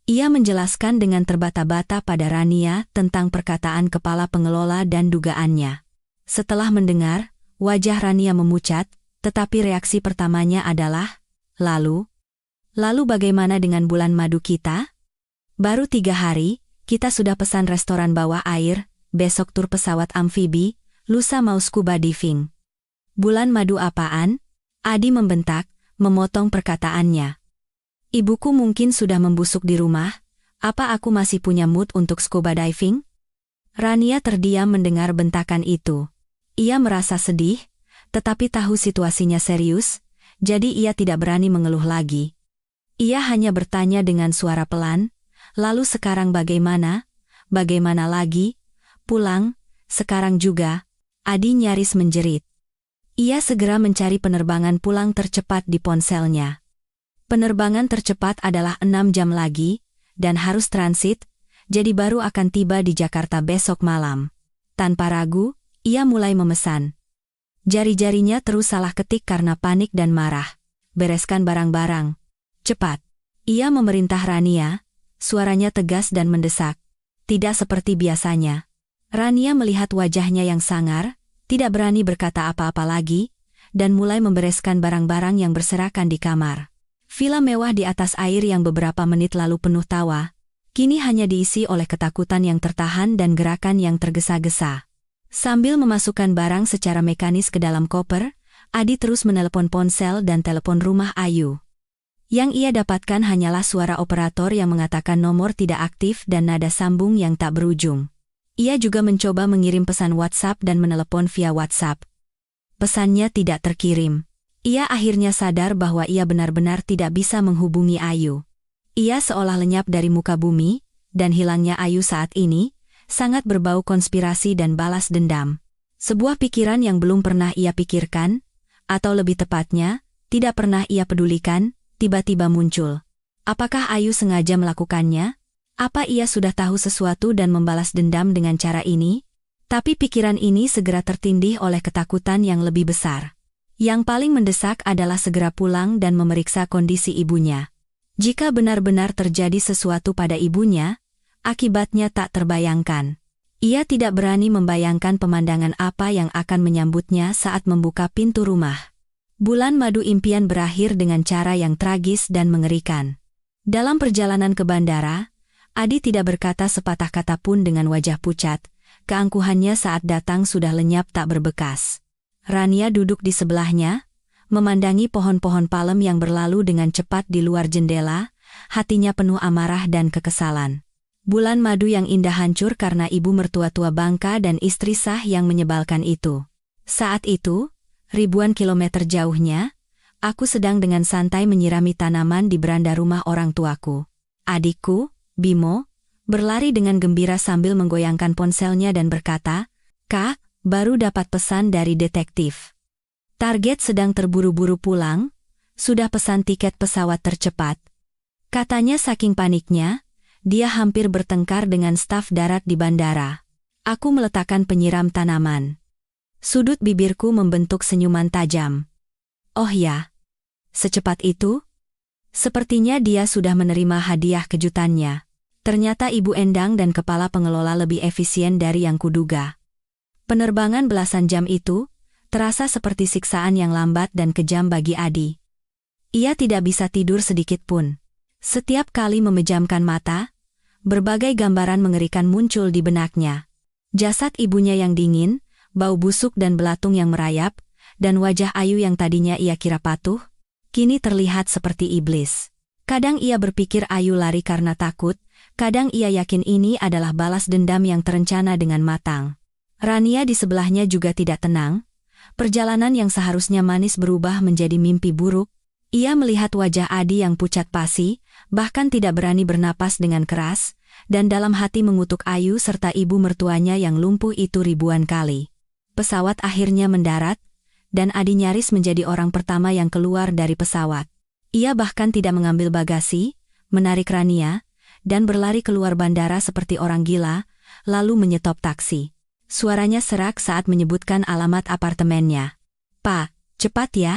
Ia menjelaskan dengan terbata-bata pada Rania tentang perkataan kepala pengelola dan dugaannya. Setelah mendengar, wajah Rania memucat, tetapi reaksi pertamanya adalah, Lalu bagaimana dengan bulan madu kita? Baru 3 hari, kita sudah pesan restoran bawah air, besok tur pesawat amfibi, lusa mau scuba diving. Bulan madu apaan? Adi membentak, memotong perkataannya. Ibuku mungkin sudah membusuk di rumah, apa aku masih punya mood untuk scuba diving? Rania terdiam mendengar bentakan itu. Ia merasa sedih, tetapi tahu situasinya serius, jadi ia tidak berani mengeluh lagi. Ia hanya bertanya dengan suara pelan, lalu sekarang bagaimana? Bagaimana lagi? Pulang? Sekarang juga? Adi nyaris menjerit. Ia segera mencari penerbangan pulang tercepat di ponselnya. Penerbangan tercepat adalah 6 jam lagi, dan harus transit, jadi baru akan tiba di Jakarta besok malam. Tanpa ragu, ia mulai memesan. Jari-jarinya terus salah ketik karena panik dan marah. Bereskan barang-barang. Cepat. Ia memerintah Rania, suaranya tegas dan mendesak. Tidak seperti biasanya. Rania melihat wajahnya yang sangar, tidak berani berkata apa-apa lagi, dan mulai membereskan barang-barang yang berserakan di kamar. Villa mewah di atas air yang beberapa menit lalu penuh tawa, kini hanya diisi oleh ketakutan yang tertahan dan gerakan yang tergesa-gesa. Sambil memasukkan barang secara mekanis ke dalam koper, Adi terus menelepon ponsel dan telepon rumah Ayu. Yang ia dapatkan hanyalah suara operator yang mengatakan nomor tidak aktif dan nada sambung yang tak berujung. Ia juga mencoba mengirim pesan WhatsApp dan menelepon via WhatsApp. Pesannya tidak terkirim. Ia akhirnya sadar bahwa ia benar-benar tidak bisa menghubungi Ayu. Ia seolah lenyap dari muka bumi, dan hilangnya Ayu saat ini sangat berbau konspirasi dan balas dendam. Sebuah pikiran yang belum pernah ia pikirkan, atau lebih tepatnya, tidak pernah ia pedulikan, tiba-tiba muncul. Apakah Ayu sengaja melakukannya? Apa ia sudah tahu sesuatu dan membalas dendam dengan cara ini? Tapi pikiran ini segera tertindih oleh ketakutan yang lebih besar. Yang paling mendesak adalah segera pulang dan memeriksa kondisi ibunya. Jika benar-benar terjadi sesuatu pada ibunya, akibatnya tak terbayangkan. Ia tidak berani membayangkan pemandangan apa yang akan menyambutnya saat membuka pintu rumah. Bulan madu impian berakhir dengan cara yang tragis dan mengerikan. Dalam perjalanan ke bandara, Adi tidak berkata sepatah kata pun dengan wajah pucat. Keangkuhannya saat datang sudah lenyap tak berbekas. Rania duduk di sebelahnya, memandangi pohon-pohon palem yang berlalu dengan cepat di luar jendela, hatinya penuh amarah dan kekesalan. Bulan madu yang indah hancur karena ibu mertua tua bangka dan istri sah yang menyebalkan itu. Saat itu, ribuan kilometer jauhnya, aku sedang dengan santai menyirami tanaman di beranda rumah orang tuaku. Adikku, Bimo, berlari dengan gembira sambil menggoyangkan ponselnya dan berkata, "Kak, baru dapat pesan dari detektif. Target sedang terburu-buru pulang, sudah pesan tiket pesawat tercepat." Katanya saking paniknya, dia hampir bertengkar dengan staf darat di bandara. Aku meletakkan penyiram tanaman. Sudut bibirku membentuk senyuman tajam. Oh ya, secepat itu? Sepertinya dia sudah menerima hadiah kejutannya. Ternyata Ibu Endang dan kepala pengelola lebih efisien dari yang kuduga. Penerbangan belasan jam itu terasa seperti siksaan yang lambat dan kejam bagi Adi. Ia tidak bisa tidur sedikit pun. Setiap kali memejamkan mata, berbagai gambaran mengerikan muncul di benaknya. Jasad ibunya yang dingin, bau busuk dan belatung yang merayap, dan wajah Ayu yang tadinya ia kira patuh, kini terlihat seperti iblis. Kadang ia berpikir Ayu lari karena takut, kadang ia yakin ini adalah balas dendam yang terencana dengan matang. Rania di sebelahnya juga tidak tenang. Perjalanan yang seharusnya manis berubah menjadi mimpi buruk. Ia melihat wajah Adi yang pucat pasi, bahkan tidak berani bernapas dengan keras, dan dalam hati mengutuk Ayu serta ibu mertuanya yang lumpuh itu ribuan kali. Pesawat akhirnya mendarat, dan Adi nyaris menjadi orang pertama yang keluar dari pesawat. Ia bahkan tidak mengambil bagasi, menarik Rania, dan berlari keluar bandara seperti orang gila, lalu menyetop taksi. Suaranya serak saat menyebutkan alamat apartemennya. "Pak, cepat ya.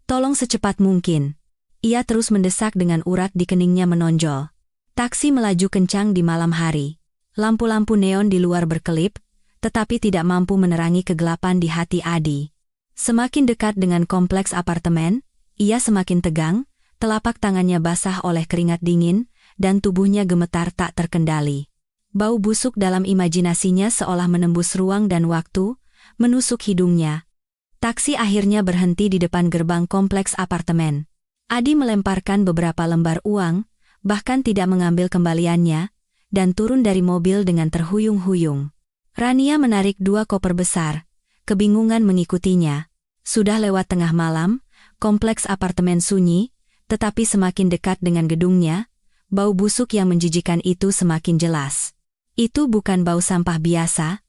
Tolong secepat mungkin." Ia terus mendesak dengan urat di keningnya menonjol. Taksi melaju kencang di malam hari. Lampu-lampu neon di luar berkelip, tetapi tidak mampu menerangi kegelapan di hati Adi. Semakin dekat dengan kompleks apartemen, ia semakin tegang, telapak tangannya basah oleh keringat dingin, dan tubuhnya gemetar tak terkendali. Bau busuk dalam imajinasinya seolah menembus ruang dan waktu, menusuk hidungnya. Taksi akhirnya berhenti di depan gerbang kompleks apartemen. Adi melemparkan beberapa lembar uang, bahkan tidak mengambil kembaliannya, dan turun dari mobil dengan terhuyung-huyung. Rania menarik 2 koper besar, kebingungan mengikutinya. Sudah lewat tengah malam, kompleks apartemen sunyi, tetapi semakin dekat dengan gedungnya, bau busuk yang menjijikan itu semakin jelas. Itu bukan bau sampah biasa,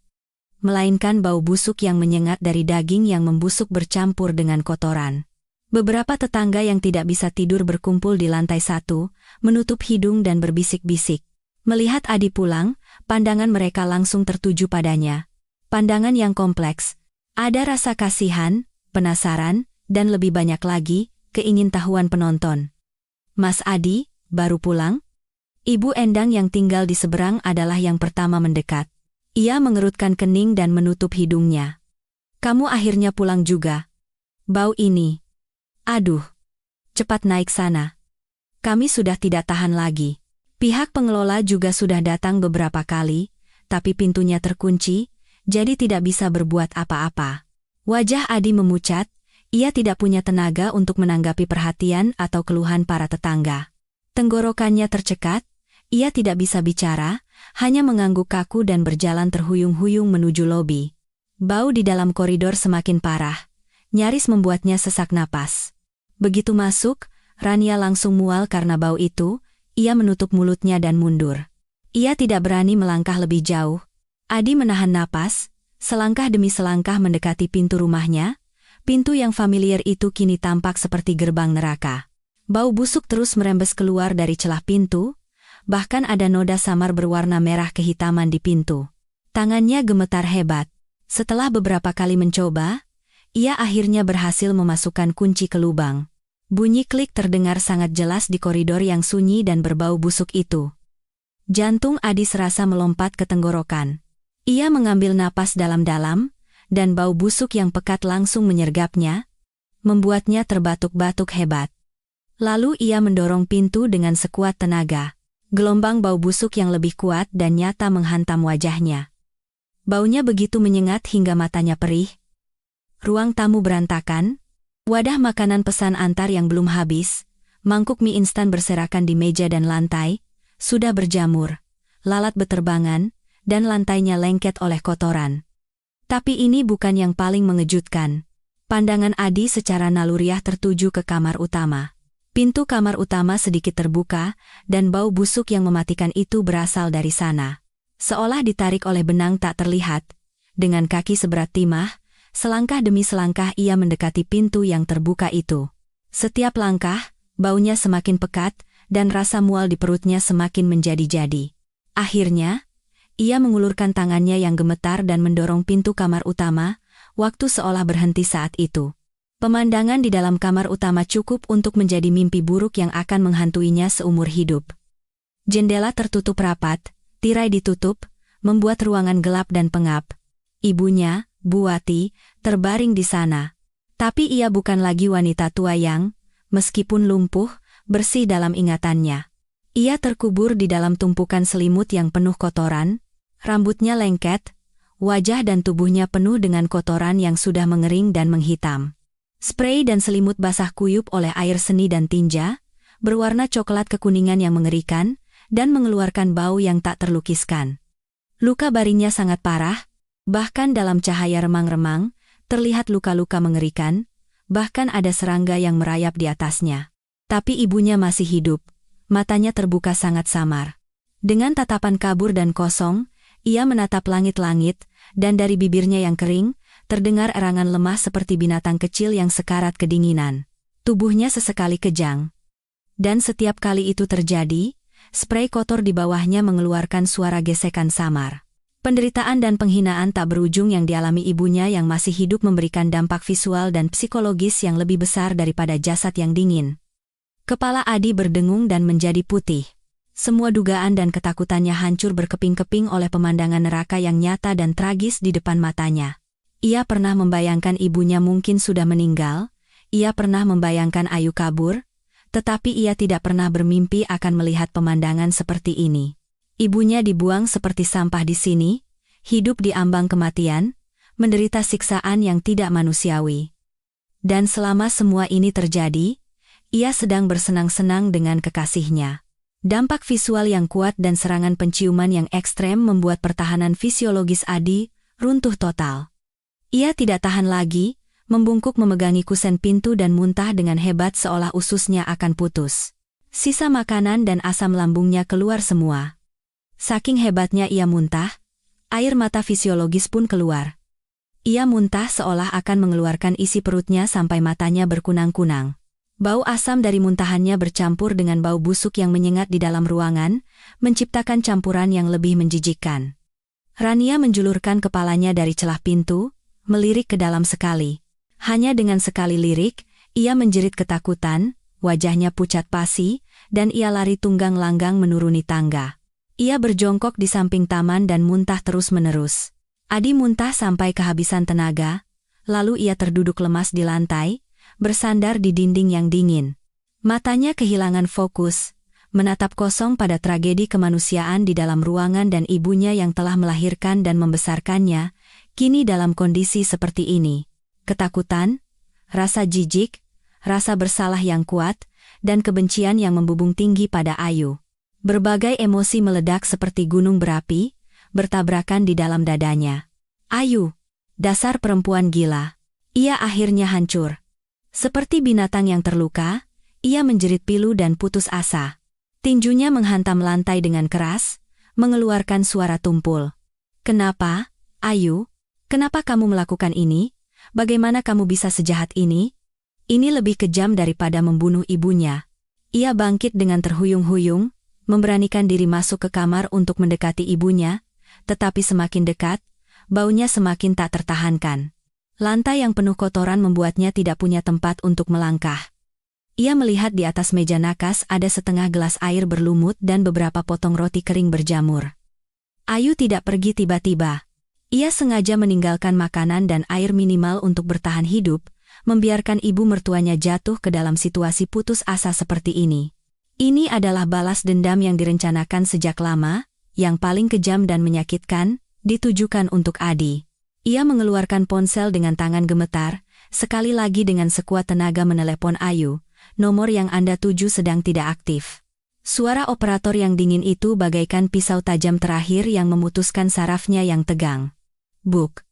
melainkan bau busuk yang menyengat dari daging yang membusuk bercampur dengan kotoran. Beberapa tetangga yang tidak bisa tidur berkumpul di lantai 1, menutup hidung dan berbisik-bisik. Melihat Adi pulang, pandangan mereka langsung tertuju padanya. Pandangan yang kompleks. Ada rasa kasihan, penasaran, dan lebih banyak lagi, keingintahuan penonton. "Mas Adi, baru pulang?" Ibu Endang yang tinggal di seberang adalah yang pertama mendekat. Ia mengerutkan kening dan menutup hidungnya. "Kamu akhirnya pulang juga. Bau ini. Aduh. Cepat naik sana. Kami sudah tidak tahan lagi." Pihak pengelola juga sudah datang beberapa kali, tapi pintunya terkunci, jadi tidak bisa berbuat apa-apa. Wajah Adi memucat, ia tidak punya tenaga untuk menanggapi perhatian atau keluhan para tetangga. Tenggorokannya tercekat, ia tidak bisa bicara, hanya mengangguk kaku dan berjalan terhuyung-huyung menuju lobi. Bau di dalam koridor semakin parah, nyaris membuatnya sesak napas. Begitu masuk, Rania langsung mual karena bau itu, ia menutup mulutnya dan mundur. Ia tidak berani melangkah lebih jauh. Adi menahan napas, selangkah demi selangkah mendekati pintu rumahnya. Pintu yang familiar itu kini tampak seperti gerbang neraka. Bau busuk terus merembes keluar dari celah pintu, bahkan ada noda samar berwarna merah kehitaman di pintu. Tangannya gemetar hebat. Setelah beberapa kali mencoba, ia akhirnya berhasil memasukkan kunci ke lubang. Bunyi klik terdengar sangat jelas di koridor yang sunyi dan berbau busuk itu. Jantung Adi serasa melompat ke tenggorokan. Ia mengambil napas dalam-dalam, dan bau busuk yang pekat langsung menyergapnya, membuatnya terbatuk-batuk hebat. Lalu ia mendorong pintu dengan sekuat tenaga. Gelombang bau busuk yang lebih kuat dan nyata menghantam wajahnya. Baunya begitu menyengat hingga matanya perih. Ruang tamu berantakan, wadah makanan pesan antar yang belum habis, mangkuk mie instan berserakan di meja dan lantai, sudah berjamur, lalat beterbangan, dan lantainya lengket oleh kotoran. Tapi ini bukan yang paling mengejutkan. Pandangan Adi secara naluriah tertuju ke kamar utama. Pintu kamar utama sedikit terbuka, dan bau busuk yang mematikan itu berasal dari sana. Seolah ditarik oleh benang tak terlihat. Dengan kaki seberat timah, selangkah demi selangkah ia mendekati pintu yang terbuka itu. Setiap langkah, baunya semakin pekat, dan rasa mual di perutnya semakin menjadi-jadi. Akhirnya, ia mengulurkan tangannya yang gemetar dan mendorong pintu kamar utama, waktu seolah berhenti saat itu. Pemandangan di dalam kamar utama cukup untuk menjadi mimpi buruk yang akan menghantuinya seumur hidup. Jendela tertutup rapat, tirai ditutup, membuat ruangan gelap dan pengap. Ibunya, Bu Wati, terbaring di sana. Tapi ia bukan lagi wanita tua yang, meskipun lumpuh, bersih dalam ingatannya. Ia terkubur di dalam tumpukan selimut yang penuh kotoran, rambutnya lengket, wajah dan tubuhnya penuh dengan kotoran yang sudah mengering dan menghitam. Spray dan selimut basah kuyup oleh air seni dan tinja, berwarna coklat kekuningan yang mengerikan, dan mengeluarkan bau yang tak terlukiskan. Luka barinya sangat parah, bahkan dalam cahaya remang-remang, terlihat luka-luka mengerikan, bahkan ada serangga yang merayap di atasnya. Tapi ibunya masih hidup, matanya terbuka sangat samar. Dengan tatapan kabur dan kosong, ia menatap langit-langit, dan dari bibirnya yang kering, terdengar erangan lemah seperti binatang kecil yang sekarat kedinginan. Tubuhnya sesekali kejang. Dan setiap kali itu terjadi, spray kotor di bawahnya mengeluarkan suara gesekan samar. Penderitaan dan penghinaan tak berujung yang dialami ibunya yang masih hidup memberikan dampak visual dan psikologis yang lebih besar daripada jasad yang dingin. Kepala Adi berdengung dan menjadi putih. Semua dugaan dan ketakutannya hancur berkeping-keping oleh pemandangan neraka yang nyata dan tragis di depan matanya. Ia pernah membayangkan ibunya mungkin sudah meninggal, ia pernah membayangkan Ayu kabur, tetapi ia tidak pernah bermimpi akan melihat pemandangan seperti ini. Ibunya dibuang seperti sampah di sini, hidup di ambang kematian, menderita siksaan yang tidak manusiawi. Dan selama semua ini terjadi, ia sedang bersenang-senang dengan kekasihnya. Dampak visual yang kuat dan serangan penciuman yang ekstrem membuat pertahanan fisiologis Adi runtuh total. Ia tidak tahan lagi, membungkuk memegangi kusen pintu dan muntah dengan hebat seolah ususnya akan putus. Sisa makanan dan asam lambungnya keluar semua. Saking hebatnya ia muntah, air mata fisiologis pun keluar. Ia muntah seolah akan mengeluarkan isi perutnya sampai matanya berkunang-kunang. Bau asam dari muntahannya bercampur dengan bau busuk yang menyengat di dalam ruangan, menciptakan campuran yang lebih menjijikkan. Rania menjulurkan kepalanya dari celah pintu, melirik ke dalam sekali. Hanya dengan sekali lirik, ia menjerit ketakutan, wajahnya pucat pasi, dan ia lari tunggang langgang menuruni tangga. Ia berjongkok di samping taman dan muntah terus-menerus. Adi muntah sampai kehabisan tenaga, lalu ia terduduk lemas di lantai, bersandar di dinding yang dingin. Matanya kehilangan fokus, menatap kosong pada tragedi kemanusiaan di dalam ruangan dan ibunya yang telah melahirkan dan membesarkannya, kini dalam kondisi seperti ini. Ketakutan, rasa jijik, rasa bersalah yang kuat, dan kebencian yang membubung tinggi pada Ayu. Berbagai emosi meledak seperti gunung berapi, bertabrakan di dalam dadanya. Ayu, dasar perempuan gila. Ia akhirnya hancur. Seperti binatang yang terluka, ia menjerit pilu dan putus asa. Tinjunya menghantam lantai dengan keras, mengeluarkan suara tumpul. Kenapa, Ayu? Kenapa kamu melakukan ini? Bagaimana kamu bisa sejahat ini? Ini lebih kejam daripada membunuh ibunya. Ia bangkit dengan terhuyung-huyung, memberanikan diri masuk ke kamar untuk mendekati ibunya, tetapi semakin dekat, baunya semakin tak tertahankan. Lantai yang penuh kotoran membuatnya tidak punya tempat untuk melangkah. Ia melihat di atas meja nakas ada setengah gelas air berlumut dan beberapa potong roti kering berjamur. Ayu tidak pergi tiba-tiba. Ia sengaja meninggalkan makanan dan air minimal untuk bertahan hidup, membiarkan ibu mertuanya jatuh ke dalam situasi putus asa seperti ini. Ini adalah balas dendam yang direncanakan sejak lama, yang paling kejam dan menyakitkan, ditujukan untuk Adi. Ia mengeluarkan ponsel dengan tangan gemetar, sekali lagi dengan sekuat tenaga menelepon Ayu. Nomor yang Anda tuju sedang tidak aktif. Suara operator yang dingin itu bagaikan pisau tajam terakhir yang memutuskan sarafnya yang tegang. Buk.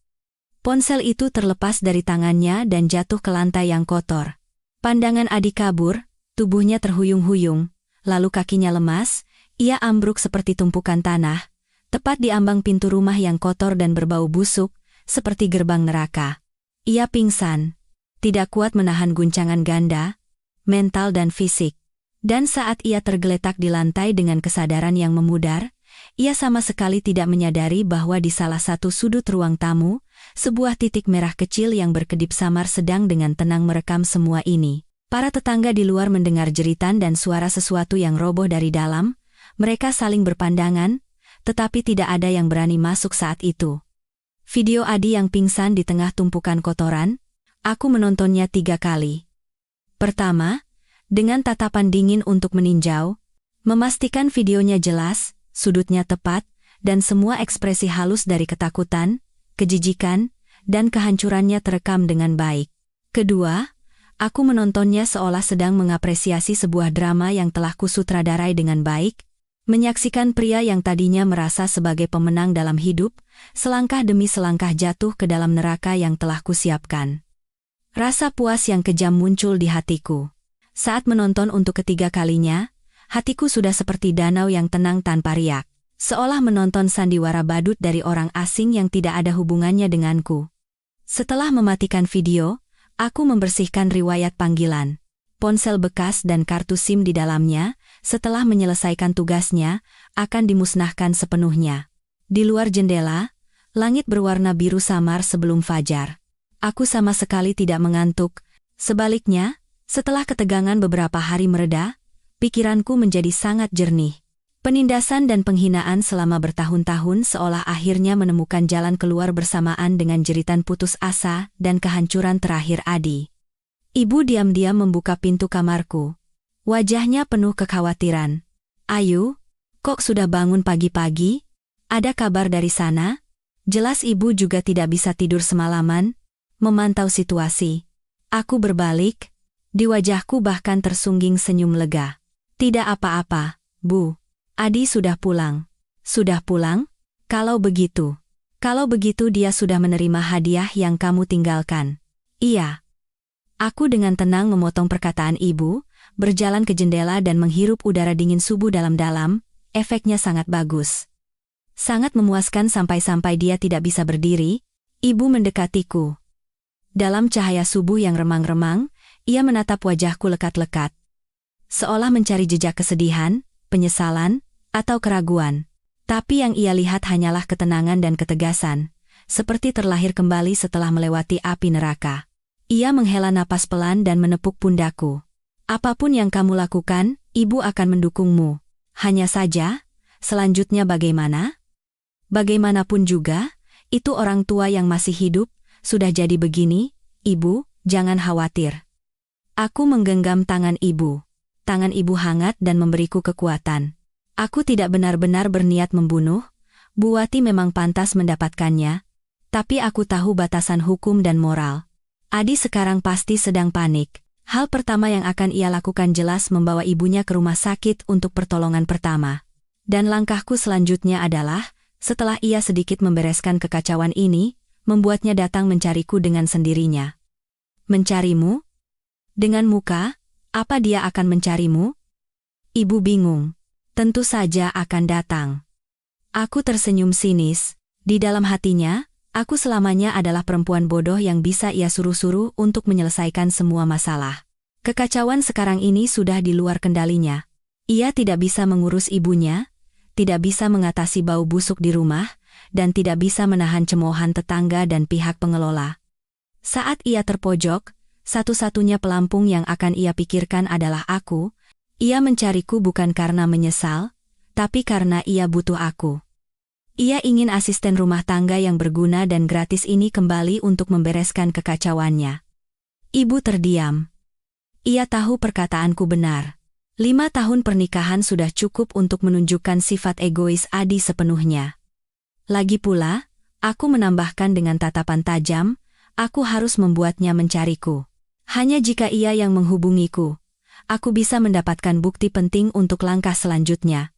Ponsel itu terlepas dari tangannya dan jatuh ke lantai yang kotor. Pandangan Adi kabur, tubuhnya terhuyung-huyung, lalu kakinya lemas, ia ambruk seperti tumpukan tanah, tepat di ambang pintu rumah yang kotor dan berbau busuk, seperti gerbang neraka. Ia pingsan, tidak kuat menahan guncangan ganda, mental dan fisik. Dan saat ia tergeletak di lantai dengan kesadaran yang memudar, ia sama sekali tidak menyadari bahwa di salah satu sudut ruang tamu, sebuah titik merah kecil yang berkedip samar sedang dengan tenang merekam semua ini. Para tetangga di luar mendengar jeritan dan suara sesuatu yang roboh dari dalam, mereka saling berpandangan, tetapi tidak ada yang berani masuk saat itu. Video Adi yang pingsan di tengah tumpukan kotoran, aku menontonnya 3 kali. Pertama, dengan tatapan dingin untuk meninjau, memastikan videonya jelas, sudutnya tepat, dan semua ekspresi halus dari ketakutan, kejijikan, dan kehancurannya terekam dengan baik. Kedua, aku menontonnya seolah sedang mengapresiasi sebuah drama yang telah kusutradarai dengan baik, menyaksikan pria yang tadinya merasa sebagai pemenang dalam hidup, selangkah demi selangkah jatuh ke dalam neraka yang telah kusiapkan. Rasa puas yang kejam muncul di hatiku. Saat menonton untuk ketiga kalinya, hatiku sudah seperti danau yang tenang tanpa riak. Seolah menonton sandiwara badut dari orang asing yang tidak ada hubungannya denganku. Setelah mematikan video, aku membersihkan riwayat panggilan. Ponsel bekas dan kartu SIM di dalamnya, setelah menyelesaikan tugasnya, akan dimusnahkan sepenuhnya. Di luar jendela, langit berwarna biru samar sebelum fajar. Aku sama sekali tidak mengantuk. Sebaliknya, setelah ketegangan beberapa hari mereda, pikiranku menjadi sangat jernih. Penindasan dan penghinaan selama bertahun-tahun seolah akhirnya menemukan jalan keluar bersamaan dengan jeritan putus asa dan kehancuran terakhir Adi. Ibu diam-diam membuka pintu kamarku. Wajahnya penuh kekhawatiran. "Ayu, kok sudah bangun pagi-pagi? Ada kabar dari sana?" Jelas ibu juga tidak bisa tidur semalaman, memantau situasi. Aku berbalik, di wajahku bahkan tersungging senyum lega. "Tidak apa-apa, Bu. Adi sudah pulang." "Sudah pulang? Kalau begitu dia sudah menerima hadiah yang kamu tinggalkan." "Iya." Aku dengan tenang memotong perkataan ibu, berjalan ke jendela dan menghirup udara dingin subuh dalam-dalam, efeknya sangat bagus. Sangat memuaskan sampai-sampai dia tidak bisa berdiri, ibu mendekatiku. Dalam cahaya subuh yang remang-remang, ia menatap wajahku lekat-lekat. Seolah mencari jejak kesedihan, penyesalan, atau keraguan. Tapi yang ia lihat hanyalah ketenangan dan ketegasan, seperti terlahir kembali setelah melewati api neraka. Ia menghela napas pelan dan menepuk pundaku. "Apapun yang kamu lakukan, ibu akan mendukungmu. Hanya saja, selanjutnya bagaimana? Bagaimanapun juga, itu orang tua yang masih hidup, sudah jadi begini, ibu, jangan khawatir." Aku menggenggam tangan ibu. Tangan ibu hangat dan memberiku kekuatan. Aku tidak benar-benar berniat membunuh, Bu Wati memang pantas mendapatkannya, tapi aku tahu batasan hukum dan moral. Adi sekarang pasti sedang panik. Hal pertama yang akan ia lakukan jelas membawa ibunya ke rumah sakit untuk pertolongan pertama. Dan langkahku selanjutnya adalah, setelah ia sedikit membereskan kekacauan ini, membuatnya datang mencariku dengan sendirinya. "Mencarimu? Dengan muka, apa dia akan mencarimu?" Ibu bingung. "Tentu saja akan datang." Aku tersenyum sinis. Di dalam hatinya, aku selamanya adalah perempuan bodoh yang bisa ia suruh-suruh untuk menyelesaikan semua masalah. Kekacauan sekarang ini sudah di luar kendalinya. Ia tidak bisa mengurus ibunya, tidak bisa mengatasi bau busuk di rumah, dan tidak bisa menahan cemoohan tetangga dan pihak pengelola. Saat ia terpojok, satu-satunya pelampung yang akan ia pikirkan adalah aku. Ia mencariku bukan karena menyesal, tapi karena ia butuh aku. Ia ingin asisten rumah tangga yang berguna dan gratis ini kembali untuk membereskan kekacauannya. Ibu terdiam. Ia tahu perkataanku benar. 5 tahun pernikahan sudah cukup untuk menunjukkan sifat egois Adi sepenuhnya. Lagi pula, aku menambahkan dengan tatapan tajam, aku harus membuatnya mencariku. Hanya jika ia yang menghubungiku, aku bisa mendapatkan bukti penting untuk langkah selanjutnya.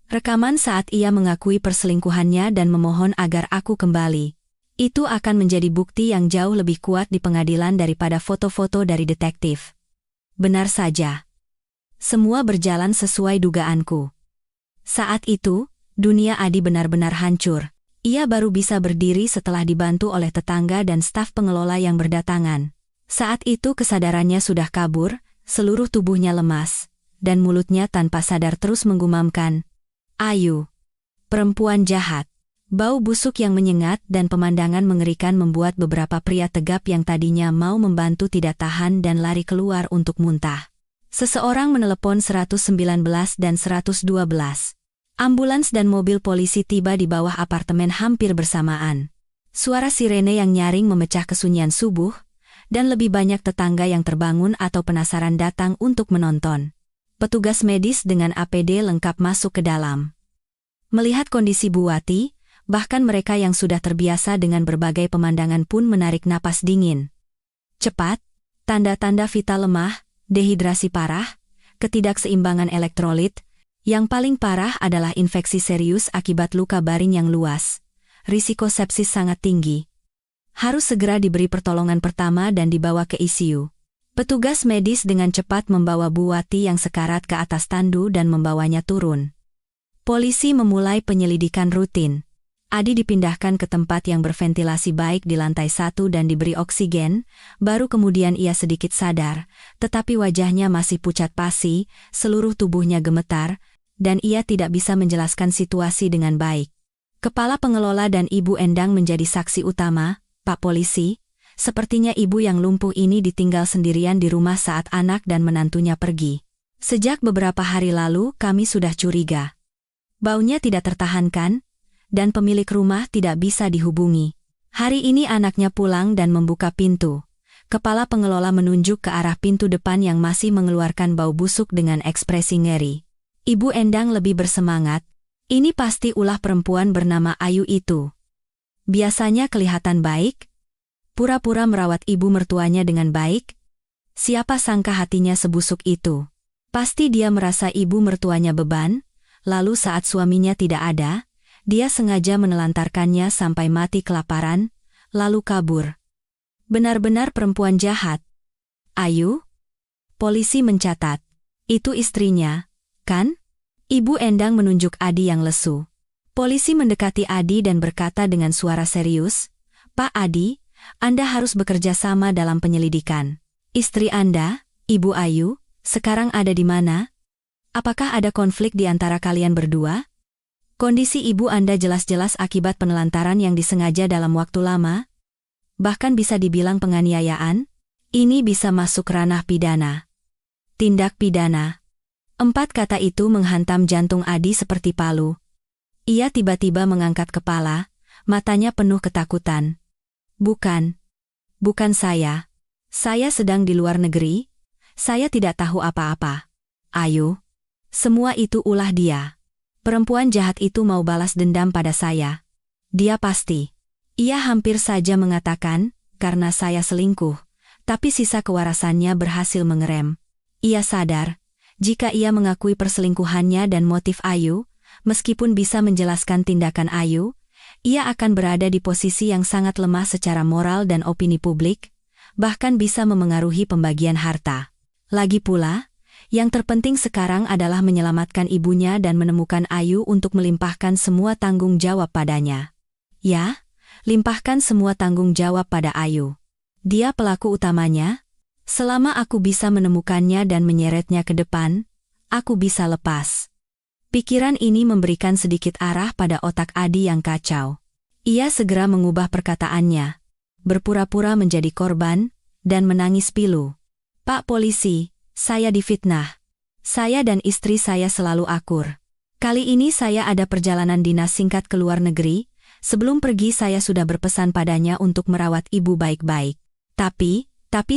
Rekaman saat ia mengakui perselingkuhannya dan memohon agar aku kembali. Itu akan menjadi bukti yang jauh lebih kuat di pengadilan daripada foto-foto dari detektif. Benar saja. Semua berjalan sesuai dugaanku. Saat itu, dunia Adi benar-benar hancur. Ia baru bisa berdiri setelah dibantu oleh tetangga dan staf pengelola yang berdatangan. Saat itu kesadarannya sudah kabur, seluruh tubuhnya lemas, dan mulutnya tanpa sadar terus menggumamkan, "Ayu, perempuan jahat." Bau busuk yang menyengat dan pemandangan mengerikan membuat beberapa pria tegap yang tadinya mau membantu tidak tahan dan lari keluar untuk muntah. Seseorang menelepon 119 dan 112. Ambulans dan mobil polisi tiba di bawah apartemen hampir bersamaan. Suara sirene yang nyaring memecah kesunyian subuh, dan lebih banyak tetangga yang terbangun atau penasaran datang untuk menonton. Petugas medis dengan APD lengkap masuk ke dalam. Melihat kondisi Bu Wati, bahkan mereka yang sudah terbiasa dengan berbagai pemandangan pun menarik napas dingin. Cepat, tanda-tanda vital lemah, dehidrasi parah, ketidakseimbangan elektrolit, yang paling parah adalah infeksi serius akibat luka baring yang luas. Risiko sepsis sangat tinggi. Harus segera diberi pertolongan pertama dan dibawa ke ICU. Petugas medis dengan cepat membawa Bu Wati yang sekarat ke atas tandu dan membawanya turun. Polisi memulai penyelidikan rutin. Adi dipindahkan ke tempat yang berventilasi baik di lantai 1 dan diberi oksigen, baru kemudian ia sedikit sadar, tetapi wajahnya masih pucat pasi, seluruh tubuhnya gemetar, dan ia tidak bisa menjelaskan situasi dengan baik. Kepala pengelola dan Ibu Endang menjadi saksi utama. "Pak Polisi, sepertinya ibu yang lumpuh ini ditinggal sendirian di rumah saat anak dan menantunya pergi. Sejak beberapa hari lalu kami sudah curiga. Baunya tidak tertahankan, dan pemilik rumah tidak bisa dihubungi. Hari ini anaknya pulang dan membuka pintu." Kepala pengelola menunjuk ke arah pintu depan yang masih mengeluarkan bau busuk dengan ekspresi ngeri. Ibu Endang lebih bersemangat. "Ini pasti ulah perempuan bernama Ayu itu. Biasanya kelihatan baik, pura-pura merawat ibu mertuanya dengan baik. Siapa sangka hatinya sebusuk itu. Pasti dia merasa ibu mertuanya beban, lalu saat suaminya tidak ada, dia sengaja menelantarkannya sampai mati kelaparan, lalu kabur. Benar-benar perempuan jahat." "Ayu?" Polisi mencatat. "Itu istrinya, kan?" Ibu Endang menunjuk Adi yang lesu. Polisi mendekati Adi dan berkata dengan suara serius, "Pak Adi, Anda harus bekerja sama dalam penyelidikan. Istri Anda, Ibu Ayu, sekarang ada di mana? Apakah ada konflik di antara kalian berdua? Kondisi ibu Anda jelas-jelas akibat penelantaran yang disengaja dalam waktu lama. Bahkan bisa dibilang penganiayaan. Ini bisa masuk ranah pidana. Tindak pidana." 4 kata itu menghantam jantung Adi seperti palu. Ia tiba-tiba mengangkat kepala, matanya penuh ketakutan. Bukan saya. Saya sedang di luar negeri. Saya tidak tahu apa-apa." "Ayu, semua itu ulah dia. Perempuan jahat itu mau balas dendam pada saya. Dia pasti." Ia hampir saja mengatakan, "Karena saya selingkuh," tapi sisa kewarasannya berhasil mengerem. Ia sadar, jika ia mengakui perselingkuhannya dan motif Ayu, meskipun bisa menjelaskan tindakan Ayu, ia akan berada di posisi yang sangat lemah secara moral dan opini publik, bahkan bisa memengaruhi pembagian harta. Lagi pula, yang terpenting sekarang adalah menyelamatkan ibunya dan menemukan Ayu untuk melimpahkan semua tanggung jawab padanya. Ya, limpahkan semua tanggung jawab pada Ayu. Dia pelaku utamanya. Selama aku bisa menemukannya dan menyeretnya ke depan, aku bisa lepas. Pikiran ini memberikan sedikit arah pada otak Adi yang kacau. Ia segera mengubah perkataannya, berpura-pura menjadi korban, dan menangis pilu. "Pak polisi, saya difitnah. Saya dan istri saya selalu akur. Kali ini saya ada perjalanan dinas singkat ke luar negeri. Sebelum pergi saya sudah berpesan padanya untuk merawat ibu baik-baik. Tapi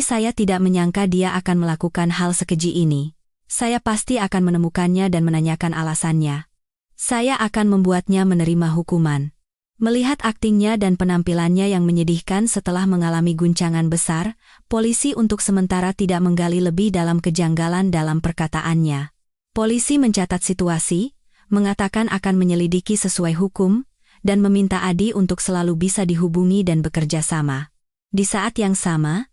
saya tidak menyangka dia akan melakukan hal sekeji ini. Saya pasti akan menemukannya dan menanyakan alasannya. Saya akan membuatnya menerima hukuman." Melihat aktingnya dan penampilannya yang menyedihkan setelah mengalami guncangan besar, polisi untuk sementara tidak menggali lebih dalam kejanggalan dalam perkataannya. Polisi mencatat situasi, mengatakan akan menyelidiki sesuai hukum, dan meminta Adi untuk selalu bisa dihubungi dan bekerja sama. Di saat yang sama,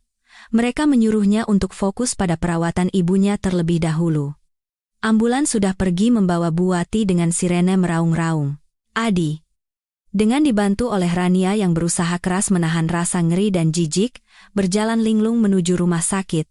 mereka menyuruhnya untuk fokus pada perawatan ibunya terlebih dahulu. Ambulans sudah pergi membawa Bu Wati dengan sirene meraung-raung. Adi, dengan dibantu oleh Rania yang berusaha keras menahan rasa ngeri dan jijik, berjalan linglung menuju rumah sakit.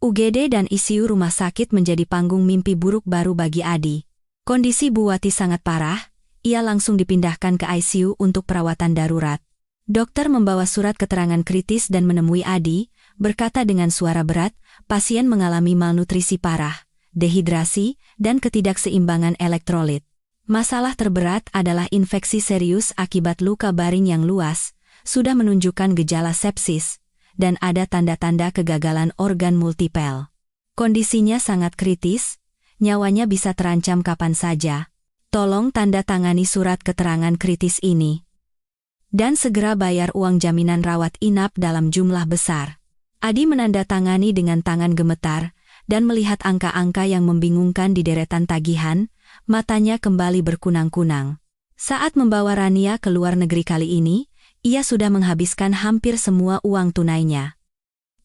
UGD dan ICU rumah sakit menjadi panggung mimpi buruk baru bagi Adi. Kondisi Bu Wati sangat parah, ia langsung dipindahkan ke ICU untuk perawatan darurat. Dokter membawa surat keterangan kritis dan menemui Adi, berkata dengan suara berat, pasien mengalami malnutrisi parah, dehidrasi, dan ketidakseimbangan elektrolit. Masalah terberat adalah infeksi serius akibat luka baring yang luas, sudah menunjukkan gejala sepsis, dan ada tanda-tanda kegagalan organ multipel. Kondisinya sangat kritis, nyawanya bisa terancam kapan saja. Tolong tanda tangani surat keterangan kritis ini. Dan segera bayar uang jaminan rawat inap dalam jumlah besar. Adi menandatangani dengan tangan gemetar, dan melihat angka-angka yang membingungkan di deretan tagihan, matanya kembali berkunang-kunang. Saat membawa Rania ke luar negeri kali ini, ia sudah menghabiskan hampir semua uang tunainya.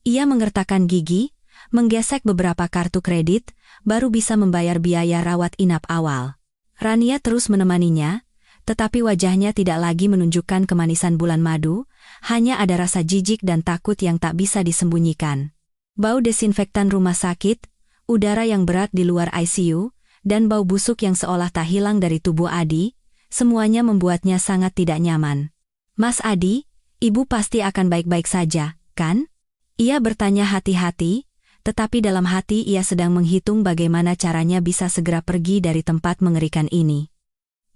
Ia mengertakkan gigi, menggesek beberapa kartu kredit, baru bisa membayar biaya rawat inap awal. Rania terus menemaninya, tetapi wajahnya tidak lagi menunjukkan kemanisan bulan madu, hanya ada rasa jijik dan takut yang tak bisa disembunyikan. Bau desinfektan rumah sakit, udara yang berat di luar ICU, dan bau busuk yang seolah tak hilang dari tubuh Adi, semuanya membuatnya sangat tidak nyaman. "Mas Adi, ibu pasti akan baik-baik saja, kan?" Ia bertanya hati-hati, tetapi dalam hati ia sedang menghitung bagaimana caranya bisa segera pergi dari tempat mengerikan ini.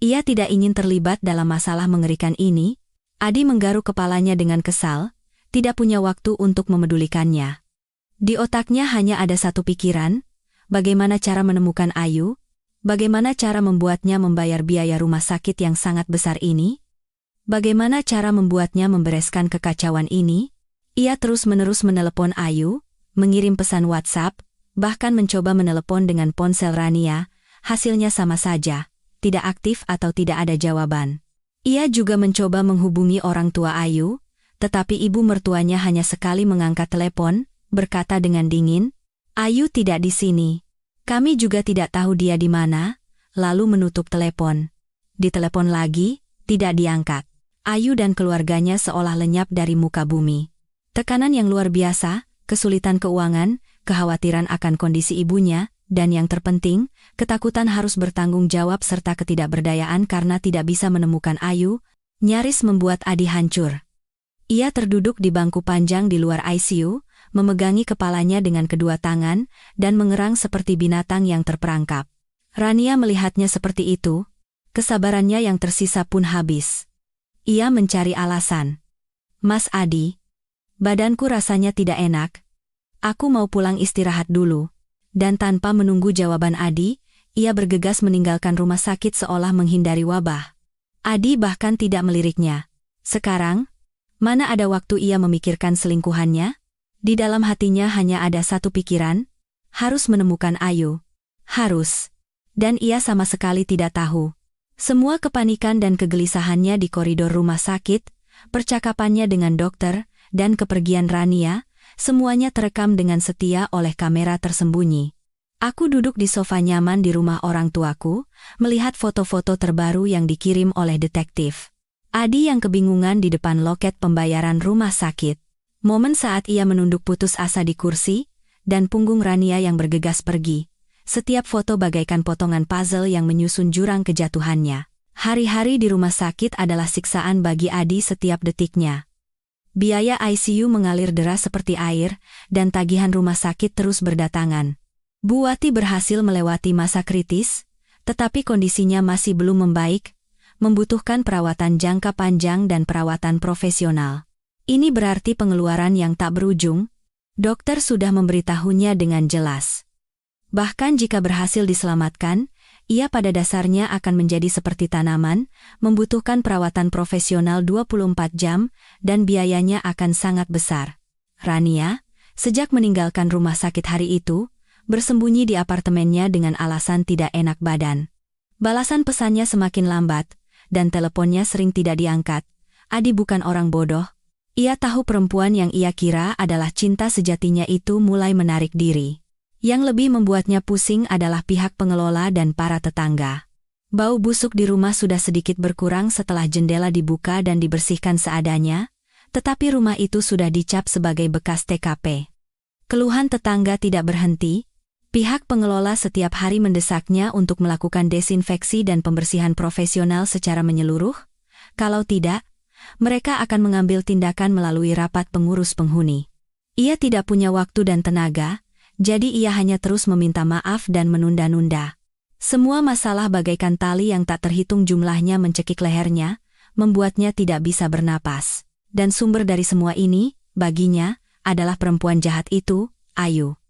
Ia tidak ingin terlibat dalam masalah mengerikan ini. Adi menggaruk kepalanya dengan kesal, tidak punya waktu untuk memedulikannya. Di otaknya hanya ada satu pikiran, bagaimana cara menemukan Ayu? Bagaimana cara membuatnya membayar biaya rumah sakit yang sangat besar ini? Bagaimana cara membuatnya membereskan kekacauan ini? Ia terus-menerus menelepon Ayu, mengirim pesan WhatsApp, bahkan mencoba menelepon dengan ponsel Rania, hasilnya sama saja, tidak aktif atau tidak ada jawaban. Ia juga mencoba menghubungi orang tua Ayu, tetapi ibu mertuanya hanya sekali mengangkat telepon, berkata dengan dingin, "Ayu tidak di sini. Kami juga tidak tahu dia di mana," lalu menutup telepon. Ditelepon lagi, tidak diangkat. Ayu dan keluarganya seolah lenyap dari muka bumi. Tekanan yang luar biasa, kesulitan keuangan, kekhawatiran akan kondisi ibunya, dan yang terpenting, ketakutan harus bertanggung jawab serta ketidakberdayaan karena tidak bisa menemukan Ayu, nyaris membuat Adi hancur. Ia terduduk di bangku panjang di luar ICU, memegangi kepalanya dengan kedua tangan, dan mengerang seperti binatang yang terperangkap. Rania melihatnya seperti itu, kesabarannya yang tersisa pun habis. Ia mencari alasan. "Mas Adi, badanku rasanya tidak enak. Aku mau pulang istirahat dulu." Dan tanpa menunggu jawaban Adi, ia bergegas meninggalkan rumah sakit seolah menghindari wabah. Adi bahkan tidak meliriknya. Sekarang, mana ada waktu ia memikirkan selingkuhannya? Di dalam hatinya hanya ada satu pikiran, harus menemukan Ayu. Harus. Dan ia sama sekali tidak tahu. Semua kepanikan dan kegelisahannya di koridor rumah sakit, percakapannya dengan dokter, dan kepergian Rania, semuanya terekam dengan setia oleh kamera tersembunyi. Aku duduk di sofa nyaman di rumah orang tuaku, melihat foto-foto terbaru yang dikirim oleh detektif. Adi yang kebingungan di depan loket pembayaran rumah sakit. Momen saat ia menunduk putus asa di kursi, dan punggung Rania yang bergegas pergi. Setiap foto bagaikan potongan puzzle yang menyusun jurang kejatuhannya. Hari-hari di rumah sakit adalah siksaan bagi Adi setiap detiknya. Biaya ICU mengalir deras seperti air, dan tagihan rumah sakit terus berdatangan. Bu Wati berhasil melewati masa kritis, tetapi kondisinya masih belum membaik, membutuhkan perawatan jangka panjang dan perawatan profesional. Ini berarti pengeluaran yang tak berujung. Dokter sudah memberitahunya dengan jelas. Bahkan jika berhasil diselamatkan, ia pada dasarnya akan menjadi seperti tanaman, membutuhkan perawatan profesional 24 jam, dan biayanya akan sangat besar. Rania, sejak meninggalkan rumah sakit hari itu, bersembunyi di apartemennya dengan alasan tidak enak badan. Balasan pesannya semakin lambat, dan teleponnya sering tidak diangkat. Adi bukan orang bodoh. Ia tahu perempuan yang ia kira adalah cinta sejatinya itu mulai menarik diri. Yang lebih membuatnya pusing adalah pihak pengelola dan para tetangga. Bau busuk di rumah sudah sedikit berkurang setelah jendela dibuka dan dibersihkan seadanya, tetapi rumah itu sudah dicap sebagai bekas TKP. Keluhan tetangga tidak berhenti. Pihak pengelola setiap hari mendesaknya untuk melakukan desinfeksi dan pembersihan profesional secara menyeluruh. Kalau tidak, mereka akan mengambil tindakan melalui rapat pengurus penghuni. Ia tidak punya waktu dan tenaga, jadi ia hanya terus meminta maaf dan menunda-nunda. Semua masalah bagaikan tali yang tak terhitung jumlahnya mencekik lehernya, membuatnya tidak bisa bernapas. Dan sumber dari semua ini, baginya, adalah perempuan jahat itu, Ayu.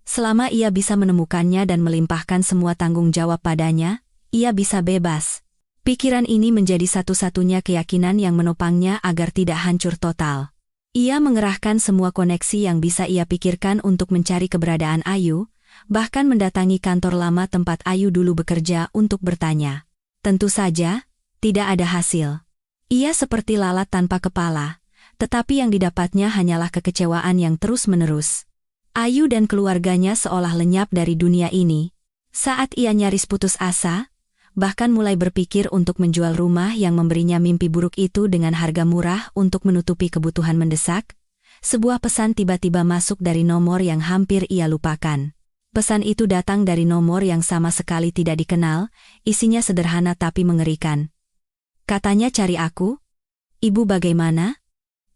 Selama ia bisa menemukannya dan melimpahkan semua tanggung jawab padanya, ia bisa bebas. Pikiran ini menjadi satu-satunya keyakinan yang menopangnya agar tidak hancur total. Ia mengerahkan semua koneksi yang bisa ia pikirkan untuk mencari keberadaan Ayu, bahkan mendatangi kantor lama tempat Ayu dulu bekerja untuk bertanya. Tentu saja, tidak ada hasil. Ia seperti lalat tanpa kepala, tetapi yang didapatnya hanyalah kekecewaan yang terus-menerus. Ayu dan keluarganya seolah lenyap dari dunia ini. Saat ia nyaris putus asa, bahkan mulai berpikir untuk menjual rumah yang memberinya mimpi buruk itu dengan harga murah untuk menutupi kebutuhan mendesak, sebuah pesan tiba-tiba masuk dari nomor yang hampir ia lupakan. Pesan itu datang dari nomor yang sama sekali tidak dikenal, isinya sederhana tapi mengerikan. Katanya cari aku? Ibu bagaimana?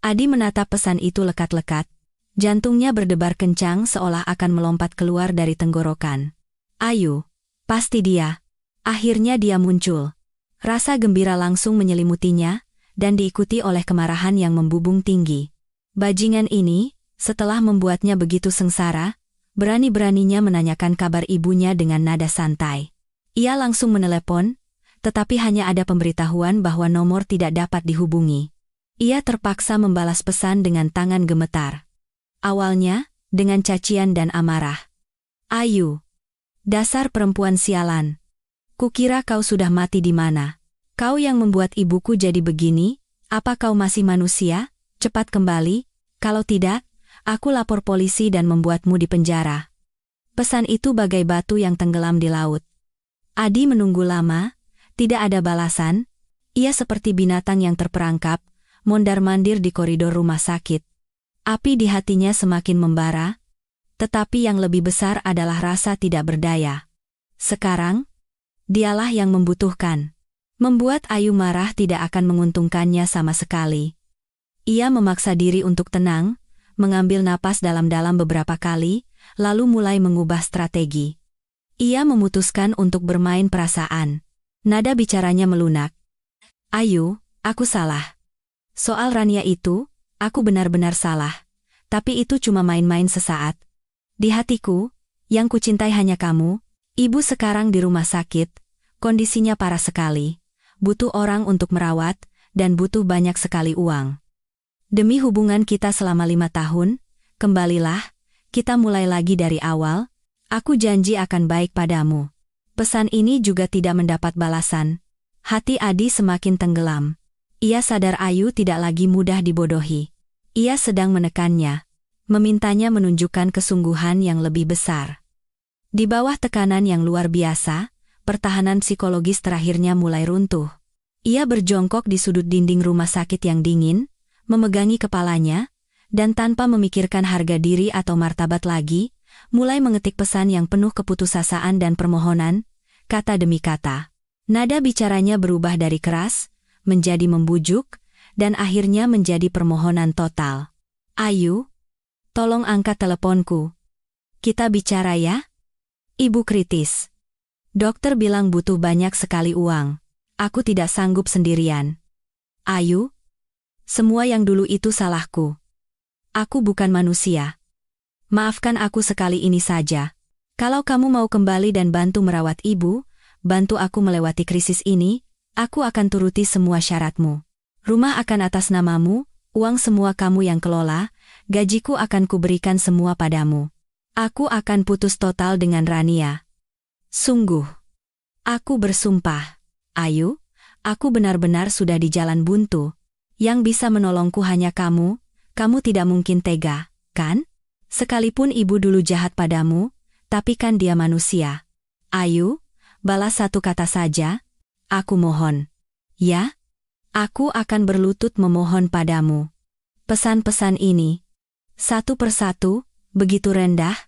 Adi menatap pesan itu lekat-lekat. Jantungnya berdebar kencang seolah akan melompat keluar dari tenggorokan. Ayu, pasti dia. Akhirnya dia muncul. Rasa gembira langsung menyelimutinya, dan diikuti oleh kemarahan yang membubung tinggi. Bajingan ini, setelah membuatnya begitu sengsara, berani-beraninya menanyakan kabar ibunya dengan nada santai. Ia langsung menelepon, tetapi hanya ada pemberitahuan bahwa nomor tidak dapat dihubungi. Ia terpaksa membalas pesan dengan tangan gemetar. Awalnya, dengan cacian dan amarah. Ayu, dasar perempuan sialan. Kukira kau sudah mati di mana. Kau yang membuat ibuku jadi begini, apa kau masih manusia? Cepat kembali, kalau tidak, aku lapor polisi dan membuatmu di penjara. Pesan itu bagai batu yang tenggelam di laut. Adi menunggu lama, tidak ada balasan. Ia seperti binatang yang terperangkap, mondar-mandir di koridor rumah sakit. Api di hatinya semakin membara, tetapi yang lebih besar adalah rasa tidak berdaya. Sekarang, dialah yang membutuhkan. Membuat Ayu marah tidak akan menguntungkannya sama sekali. Ia memaksa diri untuk tenang, mengambil napas dalam-dalam beberapa kali, lalu mulai mengubah strategi. Ia memutuskan untuk bermain perasaan. Nada bicaranya melunak. Ayu, aku salah. Soal Rania itu, aku benar-benar salah. Tapi itu cuma main-main sesaat. Di hatiku, yang kucintai hanya kamu. Ibu sekarang di rumah sakit, kondisinya parah sekali. Butuh orang untuk merawat, dan butuh banyak sekali uang. Demi hubungan kita selama 5 tahun, kembalilah, kita mulai lagi dari awal, aku janji akan baik padamu. Pesan ini juga tidak mendapat balasan. Hati Adi semakin tenggelam. Ia sadar Ayu tidak lagi mudah dibodohi. Ia sedang menekannya, memintanya menunjukkan kesungguhan yang lebih besar. Di bawah tekanan yang luar biasa, pertahanan psikologis terakhirnya mulai runtuh. Ia berjongkok di sudut dinding rumah sakit yang dingin, memegangi kepalanya, dan tanpa memikirkan harga diri atau martabat lagi, mulai mengetik pesan yang penuh keputusasaan dan permohonan, kata demi kata. Nada bicaranya berubah dari keras, menjadi membujuk, dan akhirnya menjadi permohonan total. Ayu, tolong angkat teleponku. Kita bicara ya? Ibu kritis. Dokter bilang butuh banyak sekali uang. Aku tidak sanggup sendirian. Ayu, semua yang dulu itu salahku. Aku bukan manusia. Maafkan aku sekali ini saja. Kalau kamu mau kembali dan bantu merawat ibu, bantu aku melewati krisis ini, aku akan turuti semua syaratmu. Rumah akan atas namamu, uang semua kamu yang kelola, gajiku akan kuberikan semua padamu. Aku akan putus total dengan Rania. Sungguh. Aku bersumpah. Ayu, aku benar-benar sudah di jalan buntu. Yang bisa menolongku hanya kamu tidak mungkin tega, kan? Sekalipun ibu dulu jahat padamu, tapi kan dia manusia. Ayu, balas satu kata saja, aku mohon. Ya? Aku akan berlutut memohon padamu. Pesan-pesan ini, satu persatu, begitu rendah,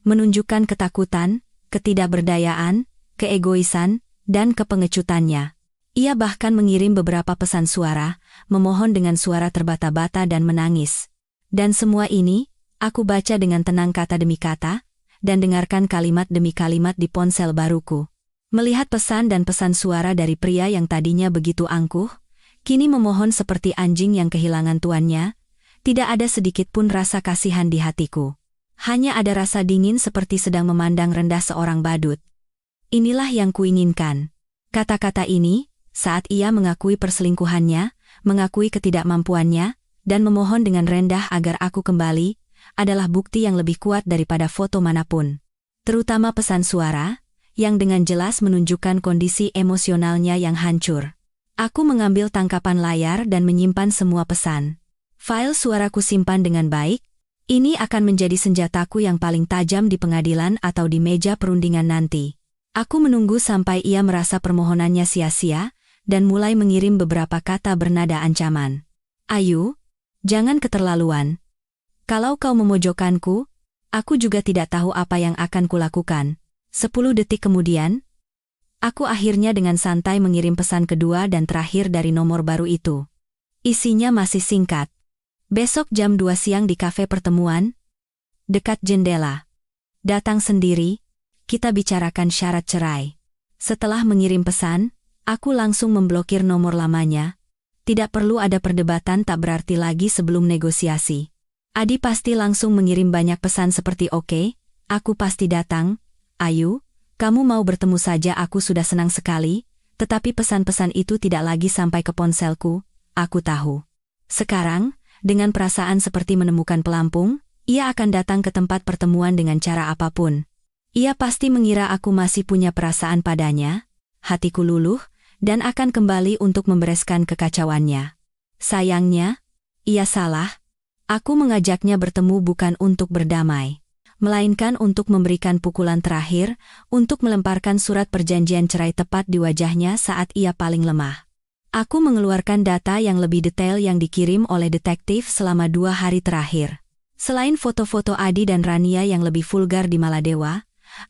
menunjukkan ketakutan, ketidakberdayaan, keegoisan, dan kepengecutannya. Ia bahkan mengirim beberapa pesan suara, memohon dengan suara terbata-bata dan menangis. Dan semua ini, aku baca dengan tenang kata demi kata, dan dengarkan kalimat demi kalimat di ponsel baruku. Melihat pesan dan pesan suara dari pria yang tadinya begitu angkuh, kini memohon seperti anjing yang kehilangan tuannya, tidak ada sedikit pun rasa kasihan di hatiku. Hanya ada rasa dingin seperti sedang memandang rendah seorang badut. Inilah yang kuinginkan. Kata-kata ini, saat ia mengakui perselingkuhannya, mengakui ketidakmampuannya, dan memohon dengan rendah agar aku kembali, adalah bukti yang lebih kuat daripada foto manapun. Terutama pesan suara, yang dengan jelas menunjukkan kondisi emosionalnya yang hancur. Aku mengambil tangkapan layar dan menyimpan semua pesan. File suaraku simpan dengan baik, ini akan menjadi senjataku yang paling tajam di pengadilan atau di meja perundingan nanti. Aku menunggu sampai ia merasa permohonannya sia-sia, dan mulai mengirim beberapa kata bernada ancaman. Ayu, jangan keterlaluan. Kalau kau memojokkanku, aku juga tidak tahu apa yang akan kulakukan. 10 detik kemudian, aku akhirnya dengan santai mengirim pesan kedua dan terakhir dari nomor baru itu. Isinya masih singkat. Besok jam 2 siang di kafe pertemuan, dekat jendela. Datang sendiri, kita bicarakan syarat cerai. Setelah mengirim pesan, aku langsung memblokir nomor lamanya. Tidak perlu ada perdebatan, tak berarti lagi sebelum negosiasi. Adi pasti langsung mengirim banyak pesan seperti oke, aku pasti datang. Ayu, kamu mau bertemu saja, aku sudah senang sekali. Tetapi pesan-pesan itu tidak lagi sampai ke ponselku, aku tahu. Sekarang, dengan perasaan seperti menemukan pelampung, ia akan datang ke tempat pertemuan dengan cara apapun. Ia pasti mengira aku masih punya perasaan padanya, hatiku luluh, dan akan kembali untuk membereskan kekacauannya. Sayangnya, ia salah. Aku mengajaknya bertemu bukan untuk berdamai, melainkan untuk memberikan pukulan terakhir, untuk melemparkan surat perjanjian cerai tepat di wajahnya saat ia paling lemah. Aku mengeluarkan data yang lebih detail yang dikirim oleh detektif selama 2 hari terakhir. Selain foto-foto Adi dan Rania yang lebih vulgar di Maladewa,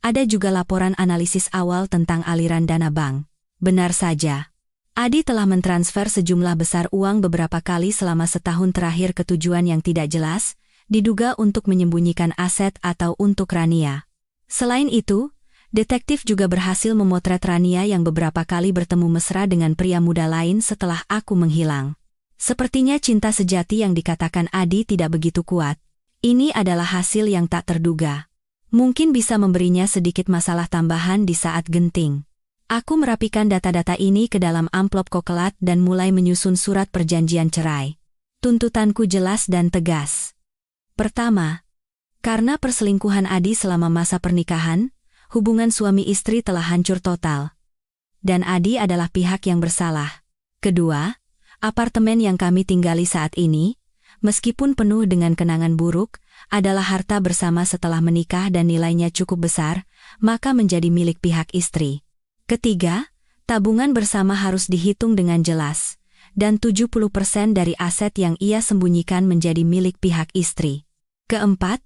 ada juga laporan analisis awal tentang aliran dana bank. Benar saja. Adi telah mentransfer sejumlah besar uang beberapa kali selama setahun terakhir ke tujuan yang tidak jelas, diduga untuk menyembunyikan aset atau untuk Rania. Selain itu, detektif juga berhasil memotret Rania yang beberapa kali bertemu mesra dengan pria muda lain setelah aku menghilang. Sepertinya cinta sejati yang dikatakan Adi tidak begitu kuat. Ini adalah hasil yang tak terduga. Mungkin bisa memberinya sedikit masalah tambahan di saat genting. Aku merapikan data-data ini ke dalam amplop kokelat dan mulai menyusun surat perjanjian cerai. Tuntutanku jelas dan tegas. Pertama, karena perselingkuhan Adi selama masa pernikahan, hubungan suami istri telah hancur total. Dan Adi adalah pihak yang bersalah. Kedua, apartemen yang kami tinggali saat ini, meskipun penuh dengan kenangan buruk, adalah harta bersama setelah menikah dan nilainya cukup besar, maka menjadi milik pihak istri. Ketiga, tabungan bersama harus dihitung dengan jelas, dan 70% dari aset yang ia sembunyikan menjadi milik pihak istri. Keempat,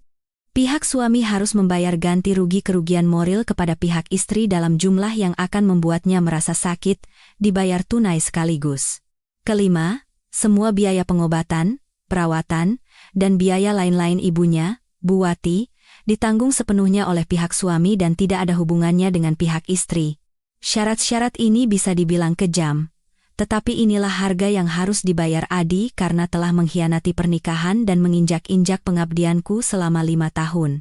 Pihak suami harus membayar ganti rugi kerugian moral kepada pihak istri dalam jumlah yang akan membuatnya merasa sakit, dibayar tunai sekaligus. Kelima, semua biaya pengobatan, perawatan, dan biaya lain-lain ibunya, Bu Wati, ditanggung sepenuhnya oleh pihak suami dan tidak ada hubungannya dengan pihak istri. Syarat-syarat ini bisa dibilang kejam. Tetapi inilah harga yang harus dibayar Adi karena telah mengkhianati pernikahan dan menginjak-injak pengabdianku selama 5 tahun.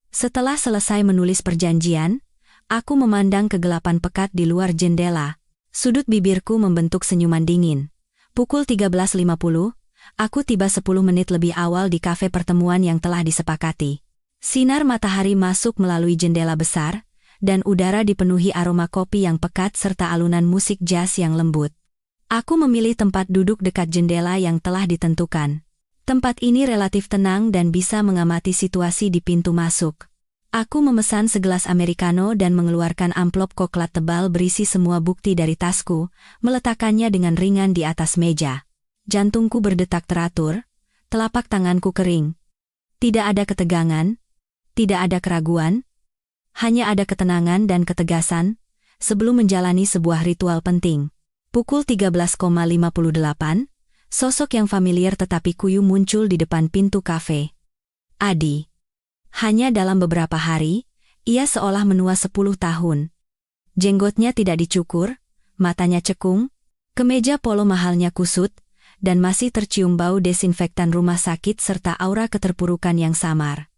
Setelah selesai menulis perjanjian, aku memandang kegelapan pekat di luar jendela. Sudut bibirku membentuk senyuman dingin. Pukul 13.50, aku tiba 10 menit lebih awal di kafe pertemuan yang telah disepakati. Sinar matahari masuk melalui jendela besar, dan udara dipenuhi aroma kopi yang pekat serta alunan musik jazz yang lembut. Aku memilih tempat duduk dekat jendela yang telah ditentukan. Tempat ini relatif tenang dan bisa mengamati situasi di pintu masuk. Aku memesan segelas americano dan mengeluarkan amplop coklat tebal berisi semua bukti dari tasku, meletakkannya dengan ringan di atas meja. Jantungku berdetak teratur, telapak tanganku kering. Tidak ada ketegangan, tidak ada keraguan, hanya ada ketenangan dan ketegasan, sebelum menjalani sebuah ritual penting. Pukul 13.58, sosok yang familiar tetapi kuyu muncul di depan pintu kafe. Adi. Hanya dalam beberapa hari, ia seolah menua 10 tahun. Jenggotnya tidak dicukur, matanya cekung, kemeja polo mahalnya kusut, dan masih tercium bau desinfektan rumah sakit serta aura keterpurukan yang samar.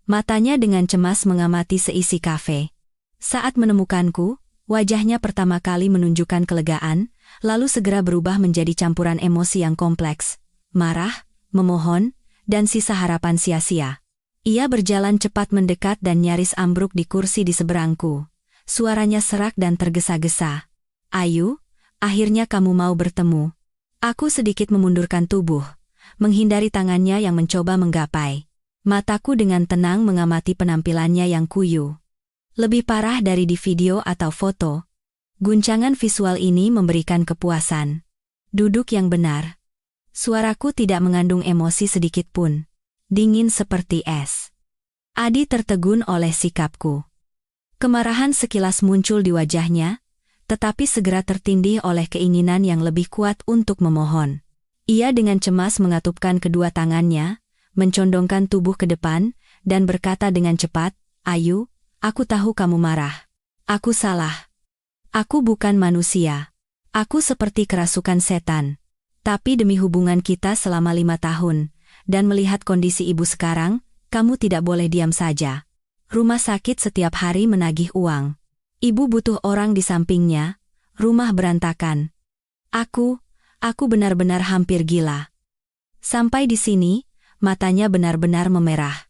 Matanya dengan cemas mengamati seisi kafe. Saat menemukanku, wajahnya pertama kali menunjukkan kelegaan, lalu segera berubah menjadi campuran emosi yang kompleks, marah, memohon, dan sisa harapan sia-sia. Ia berjalan cepat mendekat dan nyaris ambruk di kursi di seberangku. Suaranya serak dan tergesa-gesa. "Ayu, akhirnya kamu mau bertemu." Aku sedikit memundurkan tubuh, menghindari tangannya yang mencoba menggapai. Mataku dengan tenang mengamati penampilannya yang kuyu. Lebih parah dari di video atau foto. Guncangan visual ini memberikan kepuasan. Duduk yang benar. Suaraku tidak mengandung emosi sedikit pun. Dingin seperti es. Adi tertegun oleh sikapku. Kemarahan sekilas muncul di wajahnya, tetapi segera tertindih oleh keinginan yang lebih kuat untuk memohon. Ia dengan cemas mengatupkan kedua tangannya, mencondongkan tubuh ke depan, dan berkata dengan cepat, "Ayu, aku tahu kamu marah. Aku salah. Aku bukan manusia. Aku seperti kerasukan setan. Tapi demi hubungan kita selama 5 tahun, dan melihat kondisi ibu sekarang, kamu tidak boleh diam saja. Rumah sakit setiap hari menagih uang. Ibu butuh orang di sampingnya, rumah berantakan. Aku benar-benar hampir gila." Sampai di sini, matanya benar-benar memerah.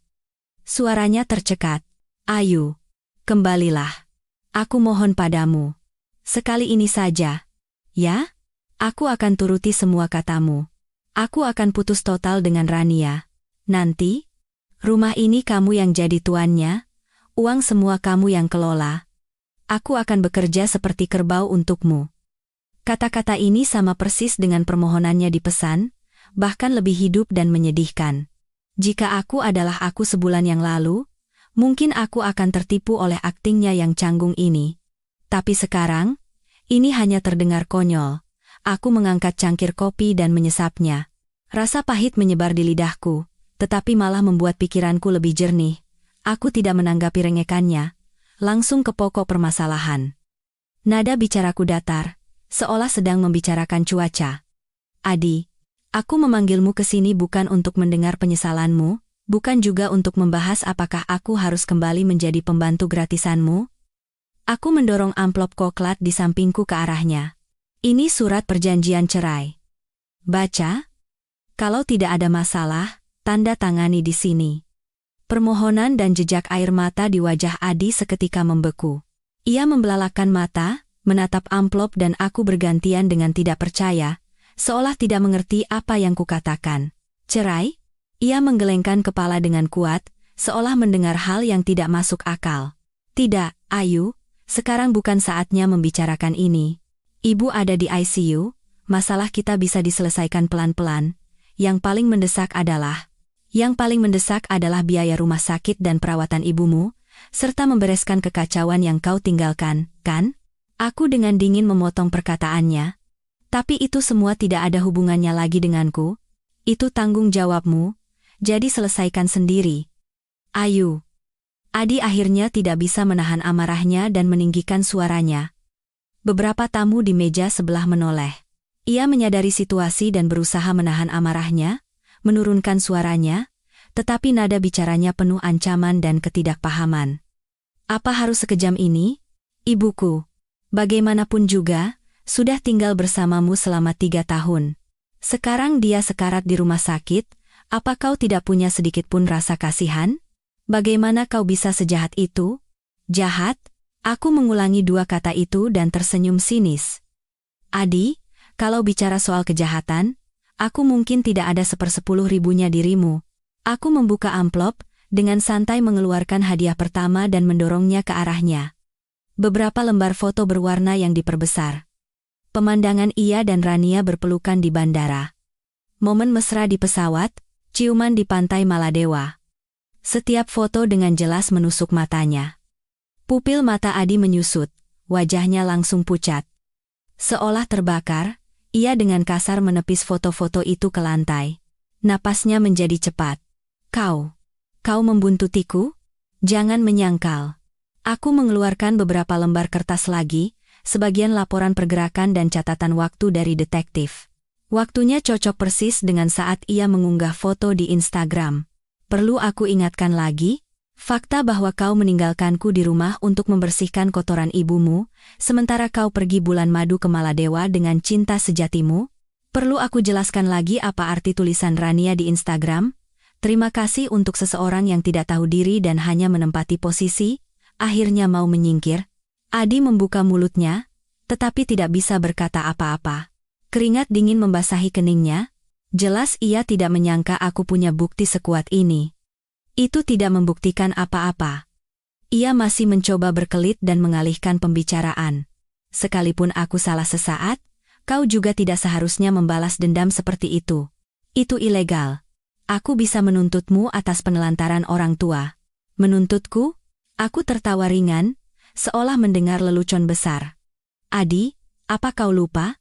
Suaranya tercekat. "Ayu, kembalilah. Aku mohon padamu. Sekali ini saja. Ya? Aku akan turuti semua katamu. Aku akan putus total dengan Rania. Nanti, rumah ini kamu yang jadi tuannya, uang semua kamu yang kelola. Aku akan bekerja seperti kerbau untukmu." Kata-kata ini sama persis dengan permohonannya di pesan, bahkan lebih hidup dan menyedihkan. Jika aku adalah aku sebulan yang lalu, mungkin aku akan tertipu oleh aktingnya yang canggung ini. Tapi sekarang, ini hanya terdengar konyol. Aku mengangkat cangkir kopi dan menyesapnya. Rasa pahit menyebar di lidahku, tetapi malah membuat pikiranku lebih jernih. Aku tidak menanggapi rengekannya, langsung ke pokok permasalahan. Nada bicaraku datar, seolah sedang membicarakan cuaca. "Adi, aku memanggilmu ke sini bukan untuk mendengar penyesalanmu, bukan juga untuk membahas apakah aku harus kembali menjadi pembantu gratisanmu." Aku mendorong amplop coklat di sampingku ke arahnya. "Ini surat perjanjian cerai. Baca. Kalau tidak ada masalah, tanda tangani di sini." Permohonan dan jejak air mata di wajah Adi seketika membeku. Ia membelalakan mata, menatap amplop dan aku bergantian dengan tidak percaya, seolah tidak mengerti apa yang kukatakan. "Cerai?" Ia menggelengkan kepala dengan kuat, seolah mendengar hal yang tidak masuk akal. "Tidak, Ayu, sekarang bukan saatnya membicarakan ini. Ibu ada di ICU, masalah kita bisa diselesaikan pelan-pelan. Yang paling mendesak adalah..." Yang paling mendesak adalah biaya rumah sakit dan perawatan ibumu, serta membereskan kekacauan yang kau tinggalkan, kan? Aku dengan dingin memotong perkataannya. Tapi itu semua tidak ada hubungannya lagi denganku. Itu tanggung jawabmu, jadi selesaikan sendiri. Ayu. Adi akhirnya tidak bisa menahan amarahnya dan meninggikan suaranya. Beberapa tamu di meja sebelah menoleh. Ia menyadari situasi dan berusaha menahan amarahnya, menurunkan suaranya, tetapi nada bicaranya penuh ancaman dan ketidakpahaman. Apa harus sekejam ini? Ibuku, bagaimanapun juga, sudah tinggal bersamamu selama 3 tahun. Sekarang dia sekarat di rumah sakit, apa kau tidak punya sedikit pun rasa kasihan? Bagaimana kau bisa sejahat itu? Jahat? Aku mengulangi 2 kata itu dan tersenyum sinis. Adi, kalau bicara soal kejahatan, aku mungkin tidak ada 1/10.000-nya dirimu. Aku membuka amplop, dengan santai mengeluarkan hadiah pertama dan mendorongnya ke arahnya. Beberapa lembar foto berwarna yang diperbesar. Pemandangan ia dan Rania berpelukan di bandara. Momen mesra di pesawat, ciuman di pantai Maladewa. Setiap foto dengan jelas menusuk matanya. Pupil mata Adi menyusut, wajahnya langsung pucat. Seolah terbakar, ia dengan kasar menepis foto-foto itu ke lantai. Napasnya menjadi cepat. Kau membuntutiku? Jangan menyangkal. Aku mengeluarkan beberapa lembar kertas lagi, sebagian laporan pergerakan dan catatan waktu dari detektif. Waktunya cocok persis dengan saat ia mengunggah foto di Instagram. Perlu aku ingatkan lagi? Fakta bahwa kau meninggalkanku di rumah untuk membersihkan kotoran ibumu, sementara kau pergi bulan madu ke Maladewa dengan cinta sejatimu? Perlu aku jelaskan lagi apa arti tulisan Rania di Instagram? Terima kasih untuk seseorang yang tidak tahu diri dan hanya menempati posisi, akhirnya mau menyingkir. Adi membuka mulutnya, tetapi tidak bisa berkata apa-apa. Keringat dingin membasahi keningnya. Jelas ia tidak menyangka aku punya bukti sekuat ini. Itu tidak membuktikan apa-apa. Ia masih mencoba berkelit dan mengalihkan pembicaraan. Sekalipun aku salah sesaat, kau juga tidak seharusnya membalas dendam seperti itu. Itu ilegal. Aku bisa menuntutmu atas penelantaran orang tua. Menuntutku? Aku tertawa ringan, seolah mendengar lelucon besar. Adi, apa kau lupa?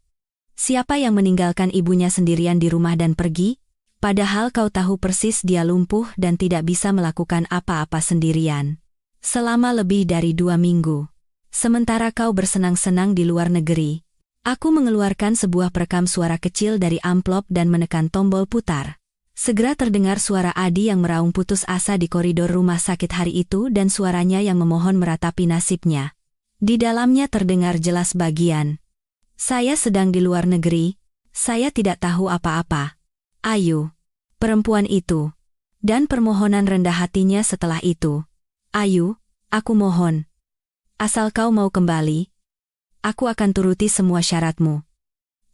Siapa yang meninggalkan ibunya sendirian di rumah dan pergi? Padahal kau tahu persis dia lumpuh dan tidak bisa melakukan apa-apa sendirian. Selama lebih dari 2 minggu. Sementara kau bersenang-senang di luar negeri. Aku mengeluarkan sebuah perekam suara kecil dari amplop dan menekan tombol putar. Segera terdengar suara Adi yang meraung putus asa di koridor rumah sakit hari itu dan suaranya yang memohon meratapi nasibnya. Di dalamnya terdengar jelas bagian. Saya sedang di luar negeri, saya tidak tahu apa-apa. Ayu. Perempuan itu. Dan permohonan rendah hatinya setelah itu. Ayu, aku mohon. Asal kau mau kembali, aku akan turuti semua syaratmu.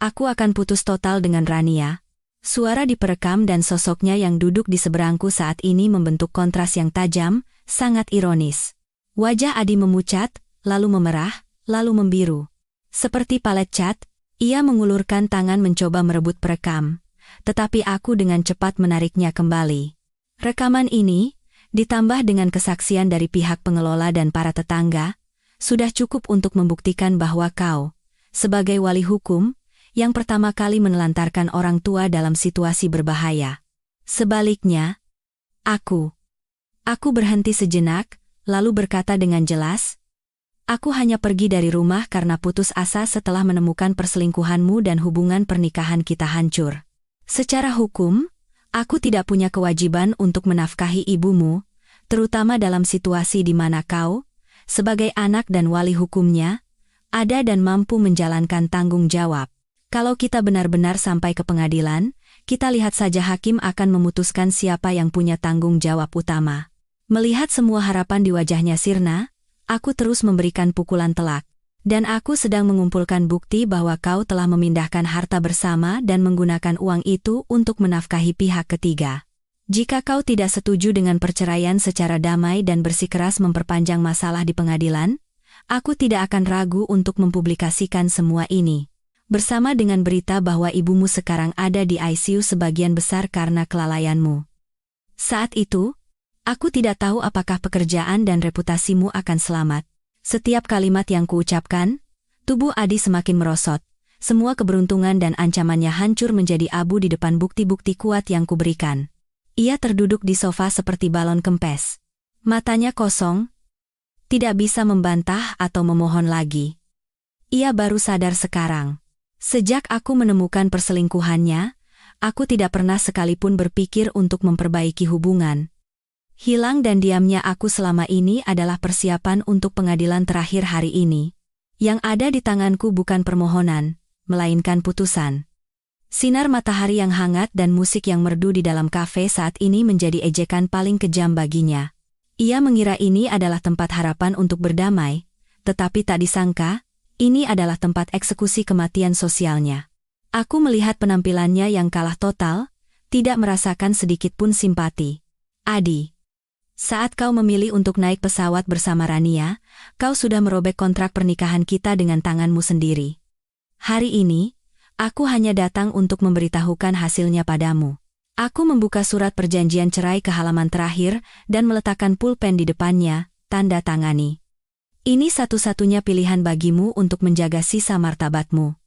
Aku akan putus total dengan Rania. Suara diperekam dan sosoknya yang duduk di seberangku saat ini membentuk kontras yang tajam, sangat ironis. Wajah Adi memucat, lalu memerah, lalu membiru. Seperti palet cat, ia mengulurkan tangan mencoba merebut perekam. Tetapi aku dengan cepat menariknya kembali. Rekaman ini, ditambah dengan kesaksian dari pihak pengelola dan para tetangga, sudah cukup untuk membuktikan bahwa kau, sebagai wali hukum, yang pertama kali menelantarkan orang tua dalam situasi berbahaya. Sebaliknya, aku berhenti sejenak, lalu berkata dengan jelas, aku hanya pergi dari rumah karena putus asa setelah menemukan perselingkuhanmu dan hubungan pernikahan kita hancur. Secara hukum, aku tidak punya kewajiban untuk menafkahi ibumu, terutama dalam situasi di mana kau, sebagai anak dan wali hukumnya, ada dan mampu menjalankan tanggung jawab. Kalau kita benar-benar sampai ke pengadilan, kita lihat saja hakim akan memutuskan siapa yang punya tanggung jawab utama. Melihat semua harapan di wajahnya sirna, aku terus memberikan pukulan telak. Dan aku sedang mengumpulkan bukti bahwa kau telah memindahkan harta bersama dan menggunakan uang itu untuk menafkahi pihak ketiga. Jika kau tidak setuju dengan perceraian secara damai dan bersikeras memperpanjang masalah di pengadilan, aku tidak akan ragu untuk mempublikasikan semua ini. Bersama dengan berita bahwa ibumu sekarang ada di ICU sebagian besar karena kelalaianmu. Saat itu, aku tidak tahu apakah pekerjaan dan reputasimu akan selamat. Setiap kalimat yang kuucapkan, tubuh Adi semakin merosot. Semua keberuntungan dan ancamannya hancur menjadi abu di depan bukti-bukti kuat yang kuberikan. Ia terduduk di sofa seperti balon kempes. Matanya kosong, tidak bisa membantah atau memohon lagi. Ia baru sadar sekarang. Sejak aku menemukan perselingkuhannya, aku tidak pernah sekalipun berpikir untuk memperbaiki hubungan. Hilang dan diamnya aku selama ini adalah persiapan untuk pengadilan terakhir hari ini. Yang ada di tanganku bukan permohonan, melainkan putusan. Sinar matahari yang hangat dan musik yang merdu di dalam kafe saat ini menjadi ejekan paling kejam baginya. Ia mengira ini adalah tempat harapan untuk berdamai, tetapi tak disangka, ini adalah tempat eksekusi kematian sosialnya. Aku melihat penampilannya yang kalah total, tidak merasakan sedikit pun simpati. Adi, saat kau memilih untuk naik pesawat bersama Rania, kau sudah merobek kontrak pernikahan kita dengan tanganmu sendiri. Hari ini, aku hanya datang untuk memberitahukan hasilnya padamu. Aku membuka surat perjanjian cerai ke halaman terakhir dan meletakkan pulpen di depannya, tanda tangani. Ini satu-satunya pilihan bagimu untuk menjaga sisa martabatmu.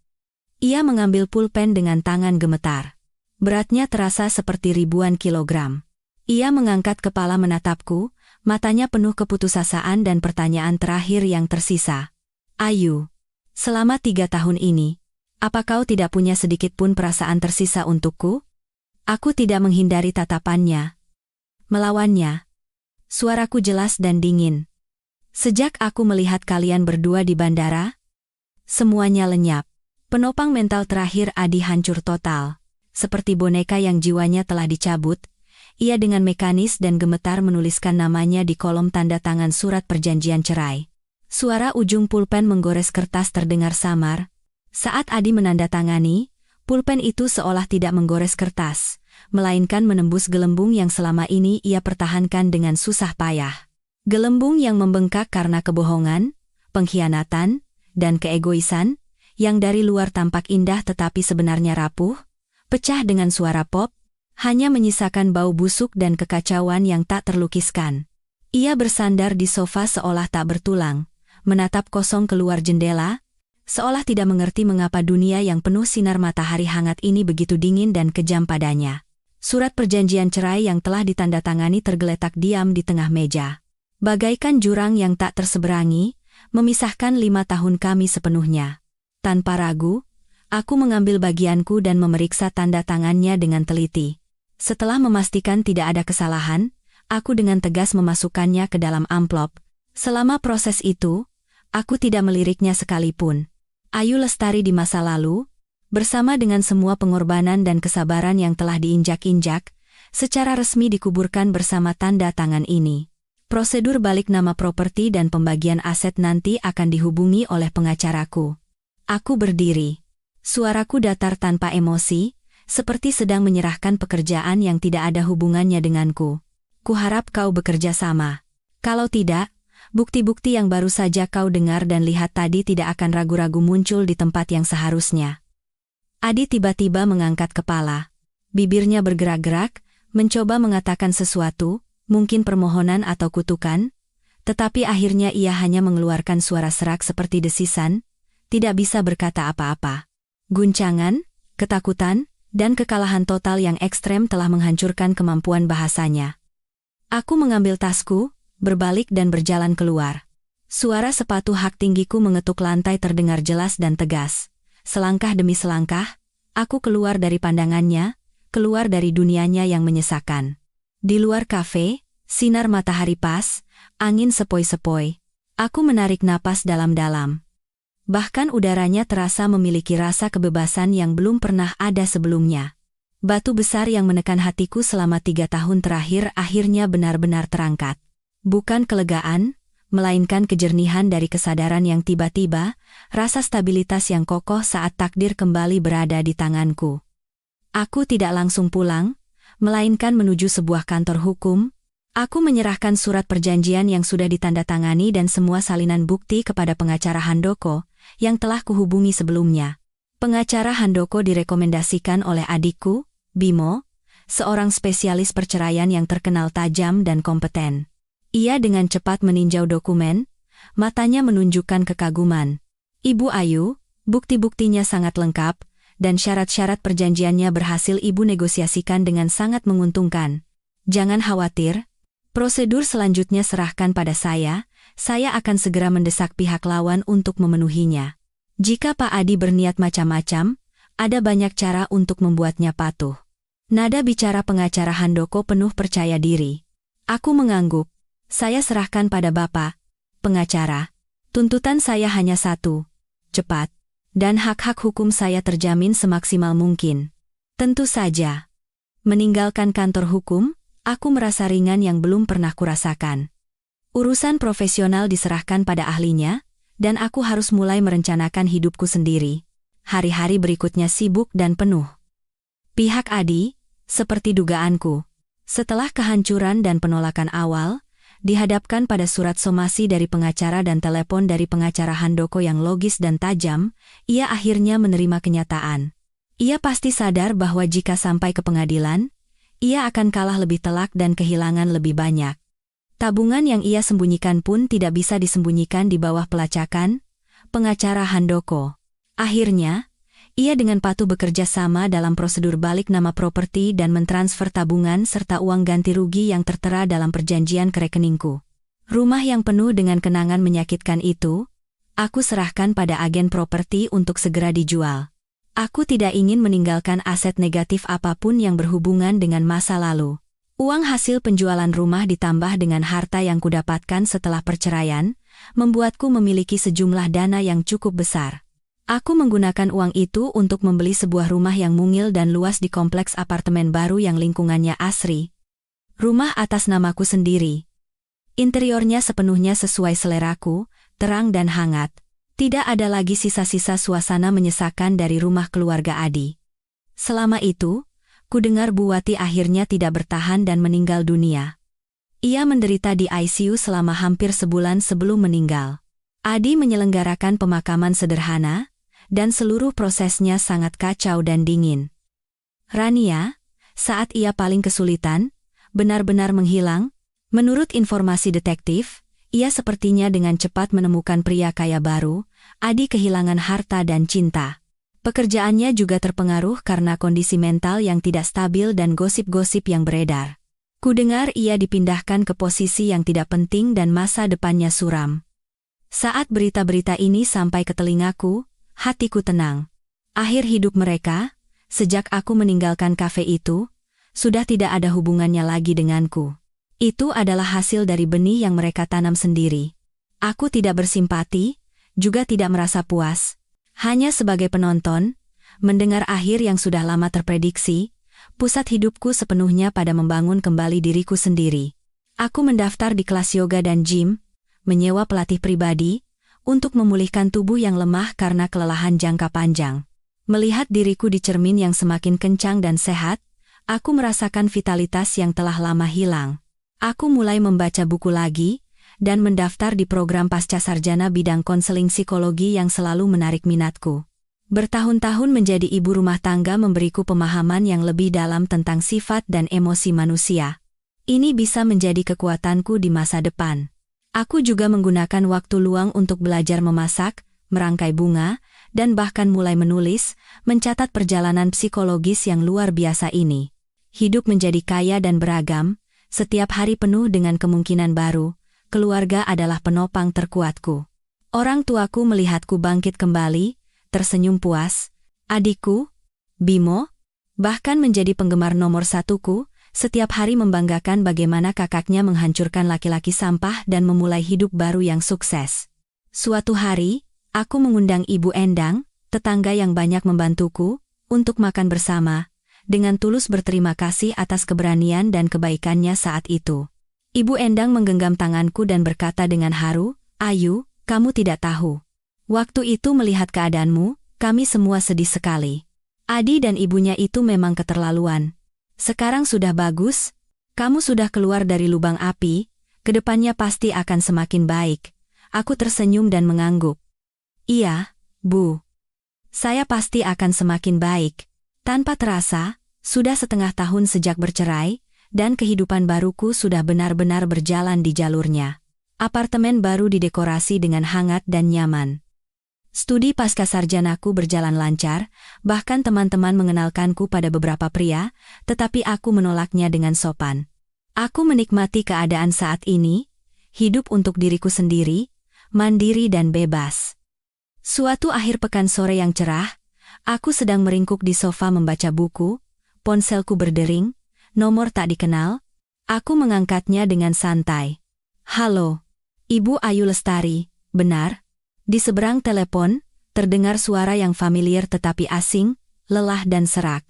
Ia mengambil pulpen dengan tangan gemetar. Beratnya terasa seperti ribuan kilogram. Ia mengangkat kepala menatapku, matanya penuh keputusasaan dan pertanyaan terakhir yang tersisa. Ayu, selama 3 tahun ini, apa kau tidak punya sedikit pun perasaan tersisa untukku? Aku tidak menghindari tatapannya. Melawannya. Suaraku jelas dan dingin. Sejak aku melihat kalian berdua di bandara, semuanya lenyap. Penopang mental terakhir Adi hancur total. Seperti boneka yang jiwanya telah dicabut, ia dengan mekanis dan gemetar menuliskan namanya di kolom tanda tangan surat perjanjian cerai. Suara ujung pulpen menggores kertas terdengar samar. Saat Adi menandatangani, pulpen itu seolah tidak menggores kertas, melainkan menembus gelembung yang selama ini ia pertahankan dengan susah payah. Gelembung yang membengkak karena kebohongan, pengkhianatan, dan keegoisan, yang dari luar tampak indah tetapi sebenarnya rapuh, pecah dengan suara pop, hanya menyisakan bau busuk dan kekacauan yang tak terlukiskan. Ia bersandar di sofa seolah tak bertulang, menatap kosong keluar jendela, seolah tidak mengerti mengapa dunia yang penuh sinar matahari hangat ini begitu dingin dan kejam padanya. Surat perjanjian cerai yang telah ditandatangani tergeletak diam di tengah meja. Bagaikan jurang yang tak terseberangi, memisahkan 5 tahun kami sepenuhnya. Tanpa ragu, aku mengambil bagianku dan memeriksa tanda tangannya dengan teliti. Setelah memastikan tidak ada kesalahan, aku dengan tegas memasukkannya ke dalam amplop. Selama proses itu, aku tidak meliriknya sekalipun. Ayu Lestari di masa lalu, bersama dengan semua pengorbanan dan kesabaran yang telah diinjak-injak, secara resmi dikuburkan bersama tanda tangan ini. Prosedur balik nama properti dan pembagian aset nanti akan dihubungi oleh pengacaraku. Aku berdiri. Suaraku datar tanpa emosi, seperti sedang menyerahkan pekerjaan yang tidak ada hubungannya denganku. Kuharap kau bekerja sama. Kalau tidak, bukti-bukti yang baru saja kau dengar dan lihat tadi tidak akan ragu-ragu muncul di tempat yang seharusnya. Adi tiba-tiba mengangkat kepala. Bibirnya bergerak-gerak, mencoba mengatakan sesuatu, mungkin permohonan atau kutukan, tetapi akhirnya ia hanya mengeluarkan suara serak seperti desisan, tidak bisa berkata apa-apa. Guncangan, ketakutan, dan kekalahan total yang ekstrem telah menghancurkan kemampuan bahasanya. Aku mengambil tasku, berbalik dan berjalan keluar. Suara sepatu hak tinggiku mengetuk lantai terdengar jelas dan tegas. Selangkah demi selangkah, aku keluar dari pandangannya, keluar dari dunianya yang menyesakan. Di luar kafe, sinar matahari pas, angin sepoi-sepoi. Aku menarik napas dalam-dalam. Bahkan udaranya terasa memiliki rasa kebebasan yang belum pernah ada sebelumnya. Batu besar yang menekan hatiku selama 3 tahun terakhir akhirnya benar-benar terangkat. Bukan kelegaan, melainkan kejernihan dari kesadaran yang tiba-tiba, rasa stabilitas yang kokoh saat takdir kembali berada di tanganku. Aku tidak langsung pulang, melainkan menuju sebuah kantor hukum. Aku menyerahkan surat perjanjian yang sudah ditandatangani dan semua salinan bukti kepada pengacara Handoko, yang telah kuhubungi sebelumnya. Pengacara Handoko direkomendasikan oleh adikku, Bimo, seorang spesialis perceraian yang terkenal tajam dan kompeten. Ia dengan cepat meninjau dokumen, matanya menunjukkan kekaguman. Ibu Ayu, bukti-buktinya sangat lengkap, dan syarat-syarat perjanjiannya berhasil Ibu negosiasikan dengan sangat menguntungkan. Jangan khawatir, prosedur selanjutnya serahkan pada saya akan segera mendesak pihak lawan untuk memenuhinya. Jika Pak Adi berniat macam-macam, ada banyak cara untuk membuatnya patuh. Nada bicara pengacara Handoko penuh percaya diri. Aku mengangguk. Saya serahkan pada Bapak, pengacara. Tuntutan saya hanya satu, cepat. Dan hak-hak hukum saya terjamin semaksimal mungkin. Tentu saja. Meninggalkan kantor hukum, aku merasa ringan yang belum pernah kurasakan. Urusan profesional diserahkan pada ahlinya, dan aku harus mulai merencanakan hidupku sendiri. Hari-hari berikutnya sibuk dan penuh. Pihak Adi, seperti dugaanku, setelah kehancuran dan penolakan awal, dihadapkan pada surat somasi dari pengacara dan telepon dari pengacara Handoko yang logis dan tajam, ia akhirnya menerima kenyataan. Ia pasti sadar bahwa jika sampai ke pengadilan, ia akan kalah lebih telak dan kehilangan lebih banyak. Tabungan yang ia sembunyikan pun tidak bisa disembunyikan di bawah pelacakan pengacara Handoko. Akhirnya, ia dengan patuh bekerja sama dalam prosedur balik nama properti dan mentransfer tabungan serta uang ganti rugi yang tertera dalam perjanjian ke rekeningku. Rumah yang penuh dengan kenangan menyakitkan itu, aku serahkan pada agen properti untuk segera dijual. Aku tidak ingin meninggalkan aset negatif apapun yang berhubungan dengan masa lalu. Uang hasil penjualan rumah ditambah dengan harta yang kudapatkan setelah perceraian, membuatku memiliki sejumlah dana yang cukup besar. Aku menggunakan uang itu untuk membeli sebuah rumah yang mungil dan luas di kompleks apartemen baru yang lingkungannya asri. Rumah atas namaku sendiri. Interiornya sepenuhnya sesuai seleraku, terang dan hangat. Tidak ada lagi sisa-sisa suasana menyesakan dari rumah keluarga Adi. Selama itu, ku dengar Bu Wati akhirnya tidak bertahan dan meninggal dunia. Ia menderita di ICU selama hampir sebulan sebelum meninggal. Adi menyelenggarakan pemakaman sederhana, dan seluruh prosesnya sangat kacau dan dingin. Rania, saat ia paling kesulitan, benar-benar menghilang. Menurut informasi detektif, ia sepertinya dengan cepat menemukan pria kaya baru. Adi kehilangan harta dan cinta. Pekerjaannya juga terpengaruh karena kondisi mental yang tidak stabil dan gosip-gosip yang beredar. Kudengar ia dipindahkan ke posisi yang tidak penting dan masa depannya suram. Saat berita-berita ini sampai ke telingaku, hatiku tenang. Akhir hidup mereka, sejak aku meninggalkan kafe itu, sudah tidak ada hubungannya lagi denganku. Itu adalah hasil dari benih yang mereka tanam sendiri. Aku tidak bersimpati, juga tidak merasa puas. Hanya sebagai penonton, mendengar akhir yang sudah lama terprediksi, pusat hidupku sepenuhnya pada membangun kembali diriku sendiri. Aku mendaftar di kelas yoga dan gym, menyewa pelatih pribadi, untuk memulihkan tubuh yang lemah karena kelelahan jangka panjang. Melihat diriku di cermin yang semakin kencang dan sehat, aku merasakan vitalitas yang telah lama hilang. Aku mulai membaca buku lagi, dan mendaftar di program pascasarjana bidang konseling psikologi yang selalu menarik minatku. Bertahun-tahun menjadi ibu rumah tangga memberiku pemahaman yang lebih dalam tentang sifat dan emosi manusia. Ini bisa menjadi kekuatanku di masa depan. Aku juga menggunakan waktu luang untuk belajar memasak, merangkai bunga, dan bahkan mulai menulis, mencatat perjalanan psikologis yang luar biasa ini. Hidup menjadi kaya dan beragam, setiap hari penuh dengan kemungkinan baru, keluarga adalah penopang terkuatku. Orang tuaku melihatku bangkit kembali, tersenyum puas. Adikku, Bimo, bahkan menjadi penggemar nomor satuku, setiap hari membanggakan bagaimana kakaknya menghancurkan laki-laki sampah dan memulai hidup baru yang sukses. Suatu hari, aku mengundang Ibu Endang, tetangga yang banyak membantuku, untuk makan bersama, dengan tulus berterima kasih atas keberanian dan kebaikannya saat itu. Ibu Endang menggenggam tanganku dan berkata dengan haru, "Ayu, kamu tidak tahu. Waktu itu melihat keadaanmu, kami semua sedih sekali. Adi dan ibunya itu memang keterlaluan. Sekarang sudah bagus, kamu sudah keluar dari lubang api, kedepannya pasti akan semakin baik." Aku tersenyum dan mengangguk. "Iya, Bu. Saya pasti akan semakin baik." Tanpa terasa, Sudah setengah tahun sejak bercerai, dan kehidupan baruku sudah benar-benar berjalan di jalurnya. Apartemen baru didekorasi dengan hangat dan nyaman. Studi pascasarjanaku berjalan lancar, bahkan teman-teman mengenalkanku pada beberapa pria, tetapi aku menolaknya dengan sopan. Aku menikmati keadaan saat ini, hidup untuk diriku sendiri, mandiri dan bebas. Suatu akhir pekan sore yang cerah, aku sedang meringkuk di sofa membaca buku, ponselku berdering, nomor tak dikenal. Aku mengangkatnya dengan santai. "Halo, Ibu Ayu Lestari, benar?" Di seberang telepon, terdengar suara yang familiar tetapi asing, lelah dan serak.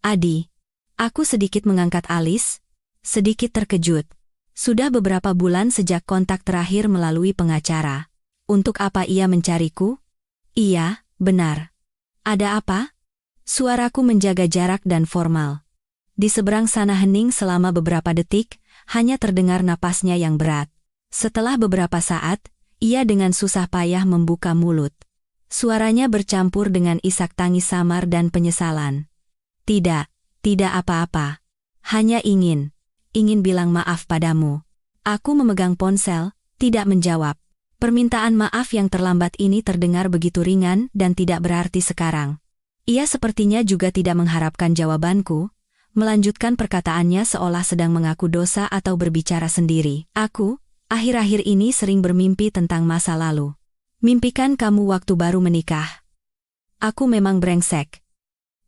"Adi." Aku sedikit mengangkat alis, sedikit terkejut. Sudah beberapa bulan sejak kontak terakhir melalui pengacara. Untuk apa ia mencariku? "Iya, benar." "Ada apa?" Suaraku menjaga jarak dan formal. Di seberang sana hening selama beberapa detik, hanya terdengar napasnya yang berat. Setelah beberapa saat, ia dengan susah payah membuka mulut. Suaranya bercampur dengan isak tangis samar dan penyesalan. Tidak apa-apa. Hanya ingin bilang maaf padamu." Aku memegang ponsel, tidak menjawab. Permintaan maaf yang terlambat ini terdengar begitu ringan dan tidak berarti sekarang. Ia sepertinya juga tidak mengharapkan jawabanku, melanjutkan perkataannya seolah sedang mengaku dosa atau berbicara sendiri. "Aku akhir-akhir ini sering bermimpi tentang masa lalu. Mimpikan kamu waktu baru menikah. Aku memang brengsek.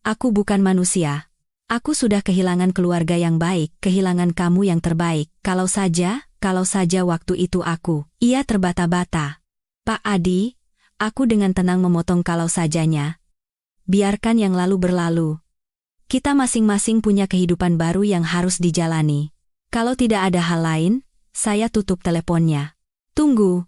Aku bukan manusia. Aku sudah kehilangan keluarga yang baik, kehilangan kamu yang terbaik. Kalau saja waktu itu aku." Ia terbata-bata. "Pak Adi," aku dengan tenang memotong kalau sajanya. "Biarkan yang lalu berlalu. Kita masing-masing punya kehidupan baru yang harus dijalani. Kalau tidak ada hal lain," saya tutup teleponnya. "Tunggu!"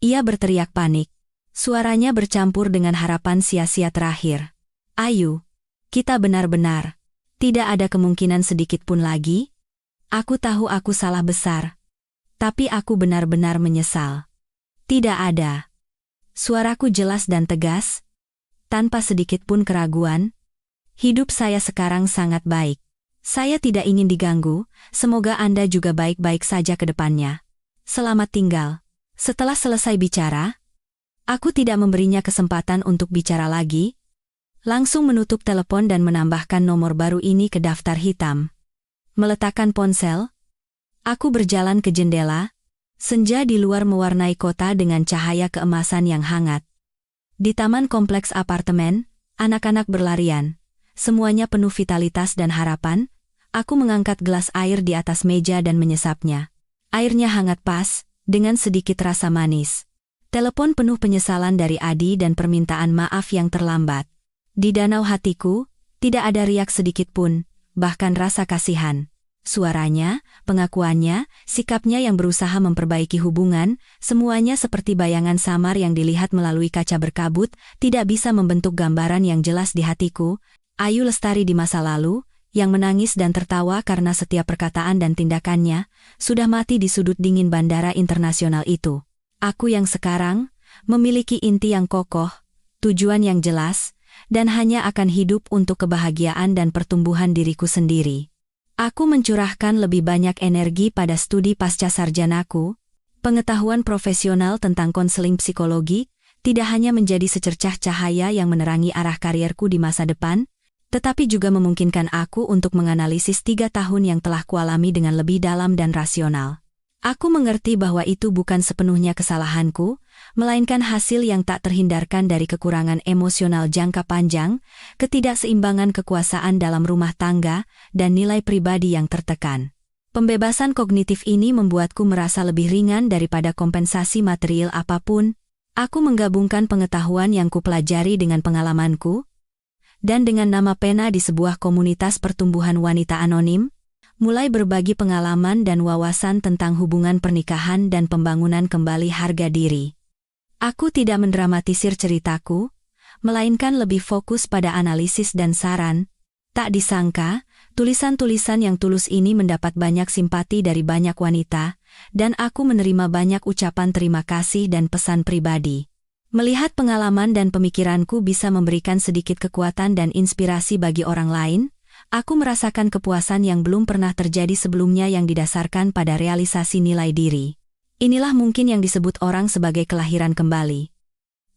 Ia berteriak panik. Suaranya bercampur dengan harapan sia-sia terakhir. "Ayu, kita benar-benar. Tidak ada kemungkinan sedikit pun lagi. Aku tahu aku salah besar. Tapi aku benar-benar menyesal." "Tidak ada." Suaraku jelas dan tegas, tanpa sedikit pun keraguan. "Hidup saya sekarang sangat baik. Saya tidak ingin diganggu, semoga Anda juga baik-baik saja ke depannya. Selamat tinggal." Setelah selesai bicara, aku tidak memberinya kesempatan untuk bicara lagi, langsung menutup telepon dan menambahkan nomor baru ini ke daftar hitam. Meletakkan ponsel, aku berjalan ke jendela. Senja di luar mewarnai kota dengan cahaya keemasan yang hangat. Di taman kompleks apartemen, anak-anak berlarian. Semuanya penuh vitalitas dan harapan. Aku mengangkat gelas air di atas meja dan menyesapnya. Airnya hangat pas, dengan sedikit rasa manis. Telepon penuh penyesalan dari Adi dan permintaan maaf yang terlambat. Di danau hatiku, tidak ada riak sedikit pun, bahkan rasa kasihan. Suaranya, pengakuannya, sikapnya yang berusaha memperbaiki hubungan, semuanya seperti bayangan samar yang dilihat melalui kaca berkabut, tidak bisa membentuk gambaran yang jelas di hatiku. Ayu Lestari di masa lalu, yang menangis dan tertawa karena setiap perkataan dan tindakannya, sudah mati di sudut dingin bandara internasional itu. Aku yang sekarang, memiliki inti yang kokoh, tujuan yang jelas, dan hanya akan hidup untuk kebahagiaan dan pertumbuhan diriku sendiri. Aku mencurahkan lebih banyak energi pada studi pascasarjanaku, pengetahuan profesional tentang konseling psikologi, tidak hanya menjadi secercah cahaya yang menerangi arah karierku di masa depan, tetapi juga memungkinkan aku untuk menganalisis 3 tahun yang telah kualami dengan lebih dalam dan rasional. Aku mengerti bahwa itu bukan sepenuhnya kesalahanku, melainkan hasil yang tak terhindarkan dari kekurangan emosional jangka panjang, ketidakseimbangan kekuasaan dalam rumah tangga, dan nilai pribadi yang tertekan. Pembebasan kognitif ini membuatku merasa lebih ringan daripada kompensasi material apapun. Aku menggabungkan pengetahuan yang kupelajari dengan pengalamanku, dan dengan nama pena di sebuah komunitas pertumbuhan wanita anonim, mulai berbagi pengalaman dan wawasan tentang hubungan pernikahan dan pembangunan kembali harga diri. Aku tidak mendramatisir ceritaku, melainkan lebih fokus pada analisis dan saran. Tak disangka, tulisan-tulisan yang tulus ini mendapat banyak simpati dari banyak wanita, dan aku menerima banyak ucapan terima kasih dan pesan pribadi. Melihat pengalaman dan pemikiranku bisa memberikan sedikit kekuatan dan inspirasi bagi orang lain, Aku merasakan kepuasan yang belum pernah terjadi sebelumnya yang didasarkan pada realisasi nilai diri. Inilah mungkin yang disebut orang sebagai kelahiran kembali.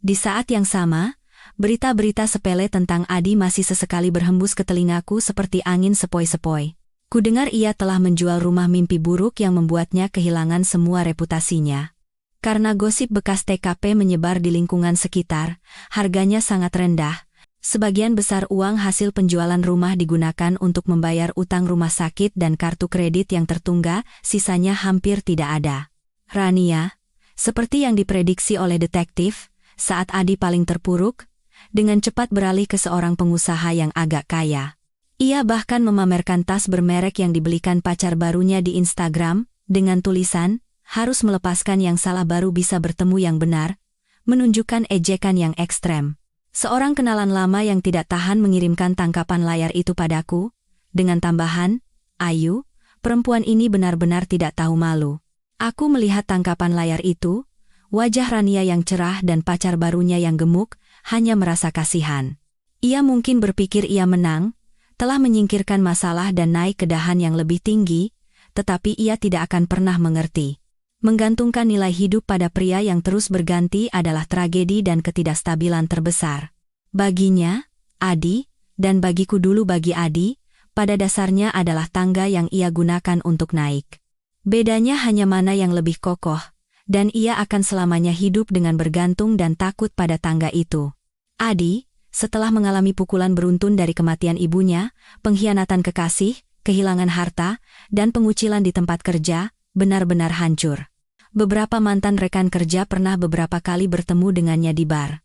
Di saat yang sama, berita-berita sepele tentang Adi masih sesekali berhembus ke telingaku seperti angin sepoi-sepoi. Kudengar ia telah menjual rumah mimpi buruk yang membuatnya kehilangan semua reputasinya. Karena gosip bekas TKP menyebar di lingkungan sekitar, harganya sangat rendah. Sebagian besar uang hasil penjualan rumah digunakan untuk membayar utang rumah sakit dan kartu kredit yang tertunggak, sisanya hampir tidak ada. Rania, seperti yang diprediksi oleh detektif, saat Adi paling terpuruk, dengan cepat beralih ke seorang pengusaha yang agak kaya. Ia bahkan memamerkan tas bermerek yang dibelikan pacar barunya di Instagram, dengan tulisan, harus melepaskan yang salah baru bisa bertemu yang benar, menunjukkan ejekan yang ekstrem. Seorang kenalan lama yang tidak tahan mengirimkan tangkapan layar itu padaku, dengan tambahan, "Ayu, perempuan ini benar-benar tidak tahu malu." Aku melihat tangkapan layar itu, wajah Rania yang cerah dan pacar barunya yang gemuk, hanya merasa kasihan. Ia mungkin berpikir ia menang, telah menyingkirkan masalah dan naik ke dahan yang lebih tinggi, tetapi ia tidak akan pernah mengerti. Menggantungkan nilai hidup pada pria yang terus berganti adalah tragedi dan ketidakstabilan terbesar. Baginya, Adi, dan bagiku dulu bagi Adi, pada dasarnya adalah tangga yang ia gunakan untuk naik. Bedanya hanya mana yang lebih kokoh, dan ia akan selamanya hidup dengan bergantung dan takut pada tangga itu. Adi, setelah mengalami pukulan beruntun dari kematian ibunya, pengkhianatan kekasih, kehilangan harta, dan pengucilan di tempat kerja, benar-benar hancur. Beberapa mantan rekan kerja pernah beberapa kali bertemu dengannya di bar.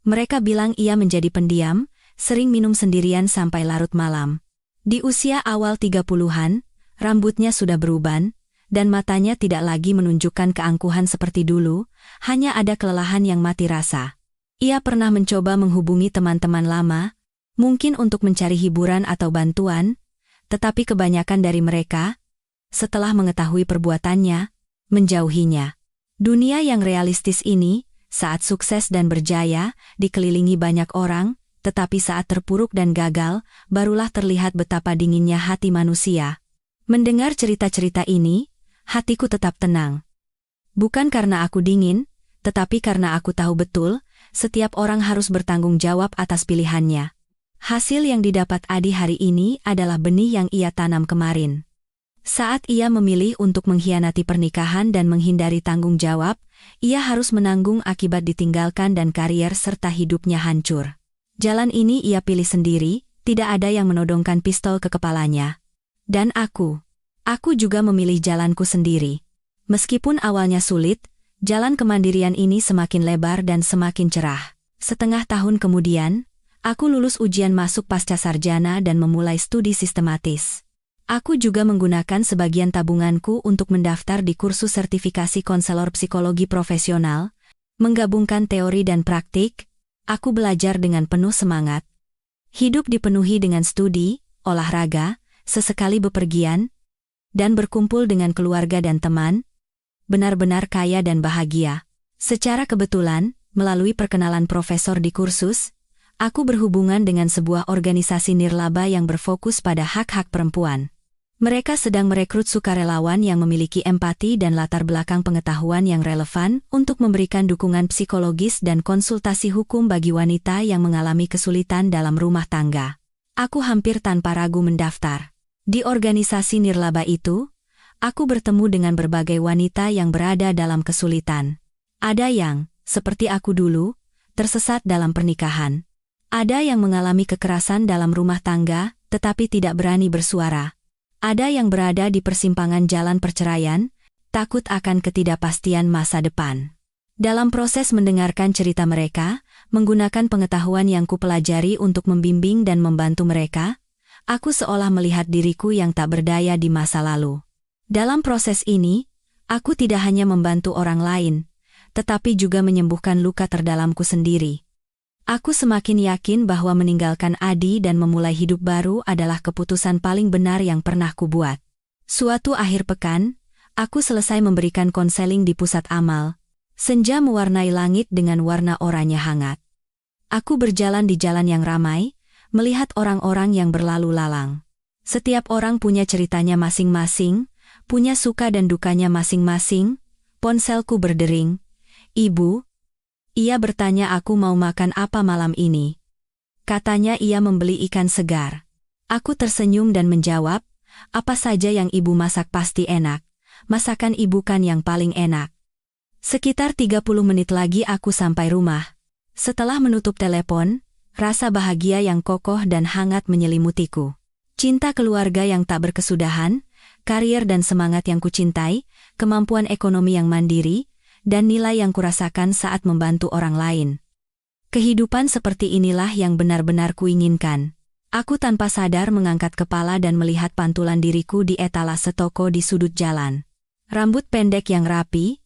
Mereka bilang ia menjadi pendiam, sering minum sendirian sampai larut malam. Di usia awal 30-an, rambutnya sudah beruban, dan matanya tidak lagi menunjukkan keangkuhan seperti dulu, hanya ada kelelahan yang mati rasa. Ia pernah mencoba menghubungi teman-teman lama, mungkin untuk mencari hiburan atau bantuan, tetapi kebanyakan dari mereka, setelah mengetahui perbuatannya, menjauhinya. Dunia yang realistis ini, saat sukses dan berjaya, dikelilingi banyak orang, tetapi saat terpuruk dan gagal, barulah terlihat betapa dinginnya hati manusia. Mendengar cerita-cerita ini, hatiku tetap tenang. Bukan karena aku dingin, tetapi karena aku tahu betul, setiap orang harus bertanggung jawab atas pilihannya. Hasil yang didapat Adi hari ini adalah benih yang ia tanam kemarin. Saat ia memilih untuk mengkhianati pernikahan dan menghindari tanggung jawab, ia harus menanggung akibat ditinggalkan dan karier serta hidupnya hancur. Jalan ini ia pilih sendiri, tidak ada yang menodongkan pistol ke kepalanya. Dan aku juga memilih jalanku sendiri. Meskipun awalnya sulit, jalan kemandirian ini semakin lebar dan semakin cerah. Setengah tahun kemudian, aku lulus ujian masuk pasca sarjana dan memulai studi sistematis. Aku juga menggunakan sebagian tabunganku untuk mendaftar di kursus sertifikasi konselor psikologi profesional, menggabungkan teori dan praktik. Aku belajar dengan penuh semangat. Hidup dipenuhi dengan studi, olahraga, sesekali bepergian, dan berkumpul dengan keluarga dan teman, benar-benar kaya dan bahagia. Secara kebetulan, melalui perkenalan profesor di kursus, aku berhubungan dengan sebuah organisasi nirlaba yang berfokus pada hak-hak perempuan. Mereka sedang merekrut sukarelawan yang memiliki empati dan latar belakang pengetahuan yang relevan untuk memberikan dukungan psikologis dan konsultasi hukum bagi wanita yang mengalami kesulitan dalam rumah tangga. Aku hampir tanpa ragu mendaftar. Di organisasi nirlaba itu, aku bertemu dengan berbagai wanita yang berada dalam kesulitan. Ada yang, seperti aku dulu, tersesat dalam pernikahan. Ada yang mengalami kekerasan dalam rumah tangga, tetapi tidak berani bersuara. Ada yang berada di persimpangan jalan perceraian, takut akan ketidakpastian masa depan. Dalam proses mendengarkan cerita mereka, menggunakan pengetahuan yang kupelajari untuk membimbing dan membantu mereka, aku seolah melihat diriku yang tak berdaya di masa lalu. Dalam proses ini, aku tidak hanya membantu orang lain, tetapi juga menyembuhkan luka terdalamku sendiri. Aku semakin yakin bahwa meninggalkan Adi dan memulai hidup baru adalah keputusan paling benar yang pernah kubuat. Suatu akhir pekan, aku selesai memberikan konseling di pusat amal. Senja mewarnai langit dengan warna oranye hangat. Aku berjalan di jalan yang ramai, melihat orang-orang yang berlalu lalang. Setiap orang punya ceritanya masing-masing, punya suka dan dukanya masing-masing. Ponselku berdering. "Ibu?" Ia bertanya aku mau makan apa malam ini. Katanya ia membeli ikan segar. Aku tersenyum dan menjawab, "Apa saja yang ibu masak pasti enak. Masakan ibu kan yang paling enak." Sekitar 30 menit lagi aku sampai rumah. Setelah menutup telepon, rasa bahagia yang kokoh dan hangat menyelimutiku. Cinta keluarga yang tak berkesudahan, karier dan semangat yang kucintai, kemampuan ekonomi yang mandiri, dan nilai yang kurasakan saat membantu orang lain. Kehidupan seperti inilah yang benar-benar kuinginkan. Aku tanpa sadar mengangkat kepala dan melihat pantulan diriku di etalase toko di sudut jalan. Rambut pendek yang rapi,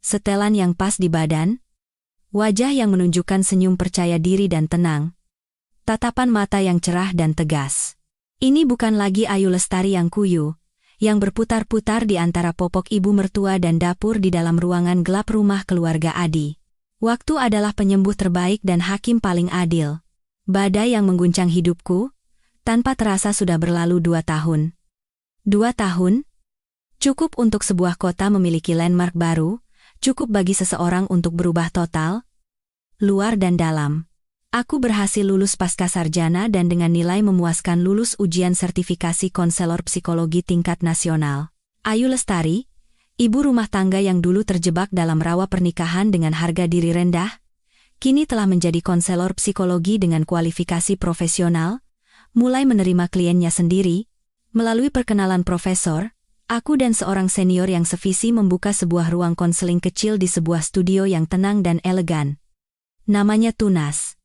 setelan yang pas di badan, wajah yang menunjukkan senyum percaya diri dan tenang, tatapan mata yang cerah dan tegas. Ini bukan lagi Ayu Lestari yang kuyu, yang berputar-putar di antara popok ibu mertua dan dapur di dalam ruangan gelap rumah keluarga Adi. Waktu adalah penyembuh terbaik dan hakim paling adil. Badai yang mengguncang hidupku, tanpa terasa sudah berlalu 2 tahun. 2 tahun? Cukup untuk sebuah kota memiliki landmark baru, cukup bagi seseorang untuk berubah total, luar dan dalam. Aku berhasil lulus pasca sarjana dan dengan nilai memuaskan lulus ujian sertifikasi konselor psikologi tingkat nasional. Ayu Lestari, ibu rumah tangga yang dulu terjebak dalam rawa pernikahan dengan harga diri rendah, kini telah menjadi konselor psikologi dengan kualifikasi profesional, mulai menerima kliennya sendiri. Melalui perkenalan profesor, aku dan seorang senior yang sevisi membuka sebuah ruang konseling kecil di sebuah studio yang tenang dan elegan. Namanya Tunas.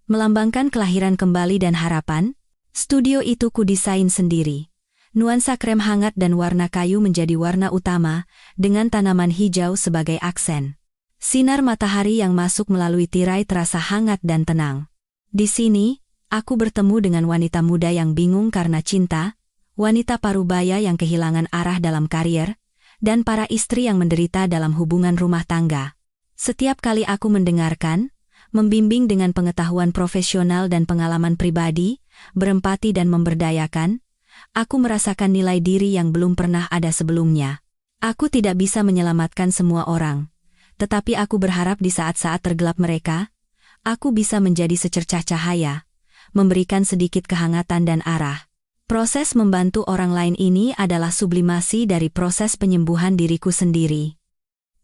Melambangkan kelahiran kembali dan harapan, studio itu kudesain sendiri. Nuansa krem hangat dan warna kayu menjadi warna utama, dengan tanaman hijau sebagai aksen. Sinar matahari yang masuk melalui tirai terasa hangat dan tenang. Di sini, aku bertemu dengan wanita muda yang bingung karena cinta, wanita parubaya yang kehilangan arah dalam karier, dan para istri yang menderita dalam hubungan rumah tangga. Setiap kali aku mendengarkan, membimbing dengan pengetahuan profesional dan pengalaman pribadi, berempati dan memberdayakan, aku merasakan nilai diri yang belum pernah ada sebelumnya. Aku tidak bisa menyelamatkan semua orang, tetapi aku berharap di saat-saat tergelap mereka, aku bisa menjadi secercah cahaya, memberikan sedikit kehangatan dan arah. Proses membantu orang lain ini adalah sublimasi dari proses penyembuhan diriku sendiri.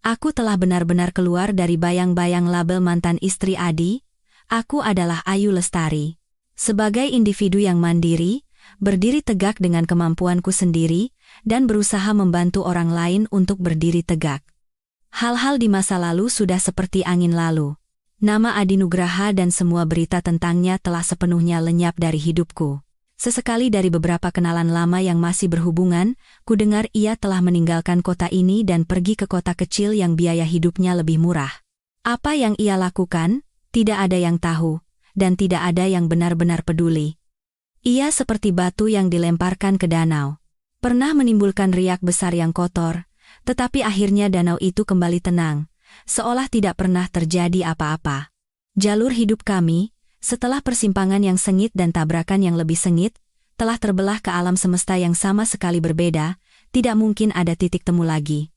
Aku telah benar-benar keluar dari bayang-bayang label mantan istri Adi. Aku adalah Ayu Lestari. Sebagai individu yang mandiri, berdiri tegak dengan kemampuanku sendiri, dan berusaha membantu orang lain untuk berdiri tegak. Hal-hal di masa lalu sudah seperti angin lalu. Nama Adi Nugraha dan semua berita tentangnya telah sepenuhnya lenyap dari hidupku. Sesekali dari beberapa kenalan lama yang masih berhubungan, kudengar ia telah meninggalkan kota ini dan pergi ke kota kecil yang biaya hidupnya lebih murah. Apa yang ia lakukan, tidak ada yang tahu, dan tidak ada yang benar-benar peduli. Ia seperti batu yang dilemparkan ke danau. Pernah menimbulkan riak besar yang kotor, tetapi akhirnya danau itu kembali tenang, seolah tidak pernah terjadi apa-apa. Jalur hidup kami, setelah persimpangan yang sengit dan tabrakan yang lebih sengit, telah terbelah ke alam semesta yang sama sekali berbeda, tidak mungkin ada titik temu lagi.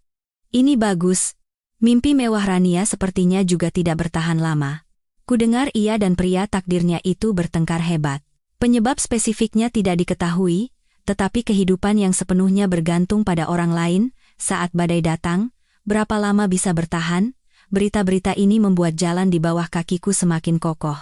Ini bagus. Mimpi mewah Rania sepertinya juga tidak bertahan lama. Kudengar ia dan pria takdirnya itu bertengkar hebat. Penyebab spesifiknya tidak diketahui, tetapi kehidupan yang sepenuhnya bergantung pada orang lain, saat badai datang, berapa lama bisa bertahan, berita-berita ini membuat jalan di bawah kakiku semakin kokoh.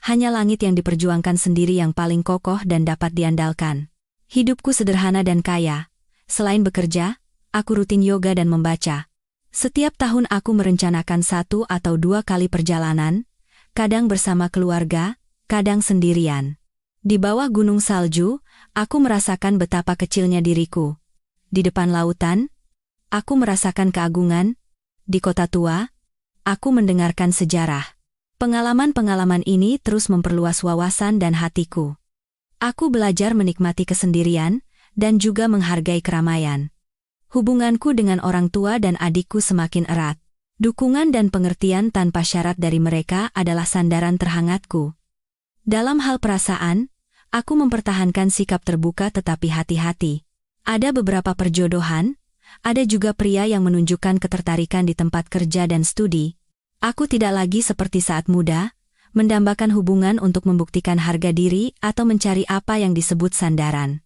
Hanya langit yang diperjuangkan sendiri yang paling kokoh dan dapat diandalkan. Hidupku sederhana dan kaya. Selain bekerja, aku rutin yoga dan membaca. Setiap tahun aku merencanakan 1 atau 2 kali perjalanan, kadang bersama keluarga, kadang sendirian. Di bawah gunung salju, aku merasakan betapa kecilnya diriku. Di depan lautan, aku merasakan keagungan. Di kota tua, aku mendengarkan sejarah. Pengalaman-pengalaman ini terus memperluas wawasan dan hatiku. Aku belajar menikmati kesendirian, dan juga menghargai keramaian. Hubunganku dengan orang tua dan adikku semakin erat. Dukungan dan pengertian tanpa syarat dari mereka adalah sandaran terhangatku. Dalam hal perasaan, aku mempertahankan sikap terbuka tetapi hati-hati. Ada beberapa perjodohan, ada juga pria yang menunjukkan ketertarikan di tempat kerja dan studi. Aku tidak lagi seperti saat muda, mendambakan hubungan untuk membuktikan harga diri atau mencari apa yang disebut sandaran.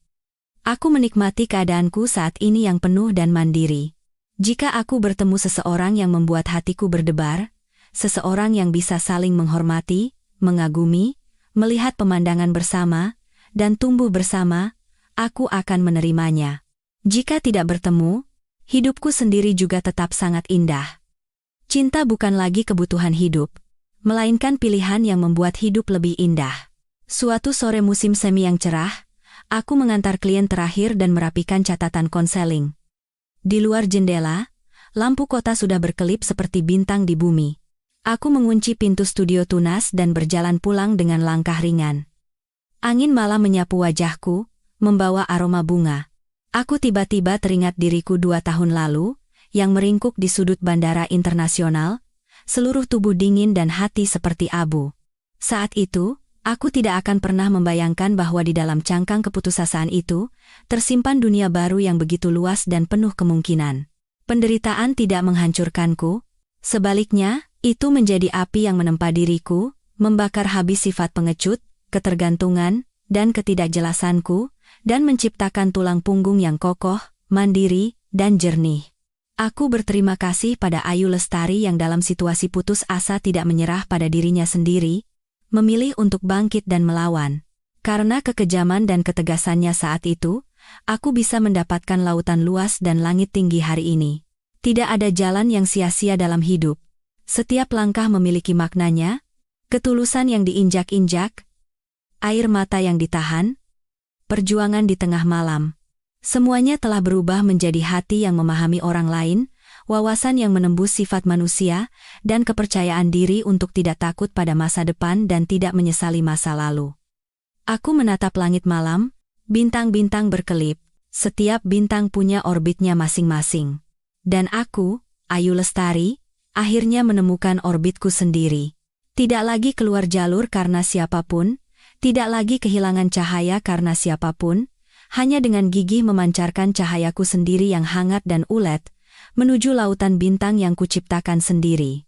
Aku menikmati keadaanku saat ini yang penuh dan mandiri. Jika aku bertemu seseorang yang membuat hatiku berdebar, seseorang yang bisa saling menghormati, mengagumi, melihat pemandangan bersama, dan tumbuh bersama, aku akan menerimanya. Jika tidak bertemu, hidupku sendiri juga tetap sangat indah. Cinta bukan lagi kebutuhan hidup, melainkan pilihan yang membuat hidup lebih indah. Suatu sore musim semi yang cerah, aku mengantar klien terakhir dan merapikan catatan konseling. Di luar jendela, lampu kota sudah berkelip seperti bintang di bumi. Aku mengunci pintu studio tunas dan berjalan pulang dengan langkah ringan. Angin malam menyapu wajahku, membawa aroma bunga. Aku tiba-tiba teringat diriku 2 tahun lalu, yang meringkuk di sudut bandara internasional, seluruh tubuh dingin dan hati seperti abu. Saat itu, aku tidak akan pernah membayangkan bahwa di dalam cangkang keputusasaan itu, tersimpan dunia baru yang begitu luas dan penuh kemungkinan. Penderitaan tidak menghancurkanku, sebaliknya, itu menjadi api yang menempa diriku, membakar habis sifat pengecut, ketergantungan, dan ketidakjelasanku, dan menciptakan tulang punggung yang kokoh, mandiri, dan jernih. Aku berterima kasih pada Ayu Lestari yang dalam situasi putus asa tidak menyerah pada dirinya sendiri, memilih untuk bangkit dan melawan. Karena kekejaman dan ketegasannya saat itu, aku bisa mendapatkan lautan luas dan langit tinggi hari ini. Tidak ada jalan yang sia-sia dalam hidup. Setiap langkah memiliki maknanya, ketulusan yang diinjak-injak, air mata yang ditahan, perjuangan di tengah malam. Semuanya telah berubah menjadi hati yang memahami orang lain, wawasan yang menembus sifat manusia, dan kepercayaan diri untuk tidak takut pada masa depan dan tidak menyesali masa lalu. Aku menatap langit malam, bintang-bintang berkelip, setiap bintang punya orbitnya masing-masing. Dan aku, Ayu Lestari, akhirnya menemukan orbitku sendiri. Tidak lagi keluar jalur karena siapapun, tidak lagi kehilangan cahaya karena siapapun, hanya dengan gigih memancarkan cahayaku sendiri yang hangat dan ulet, menuju lautan bintang yang kuciptakan sendiri.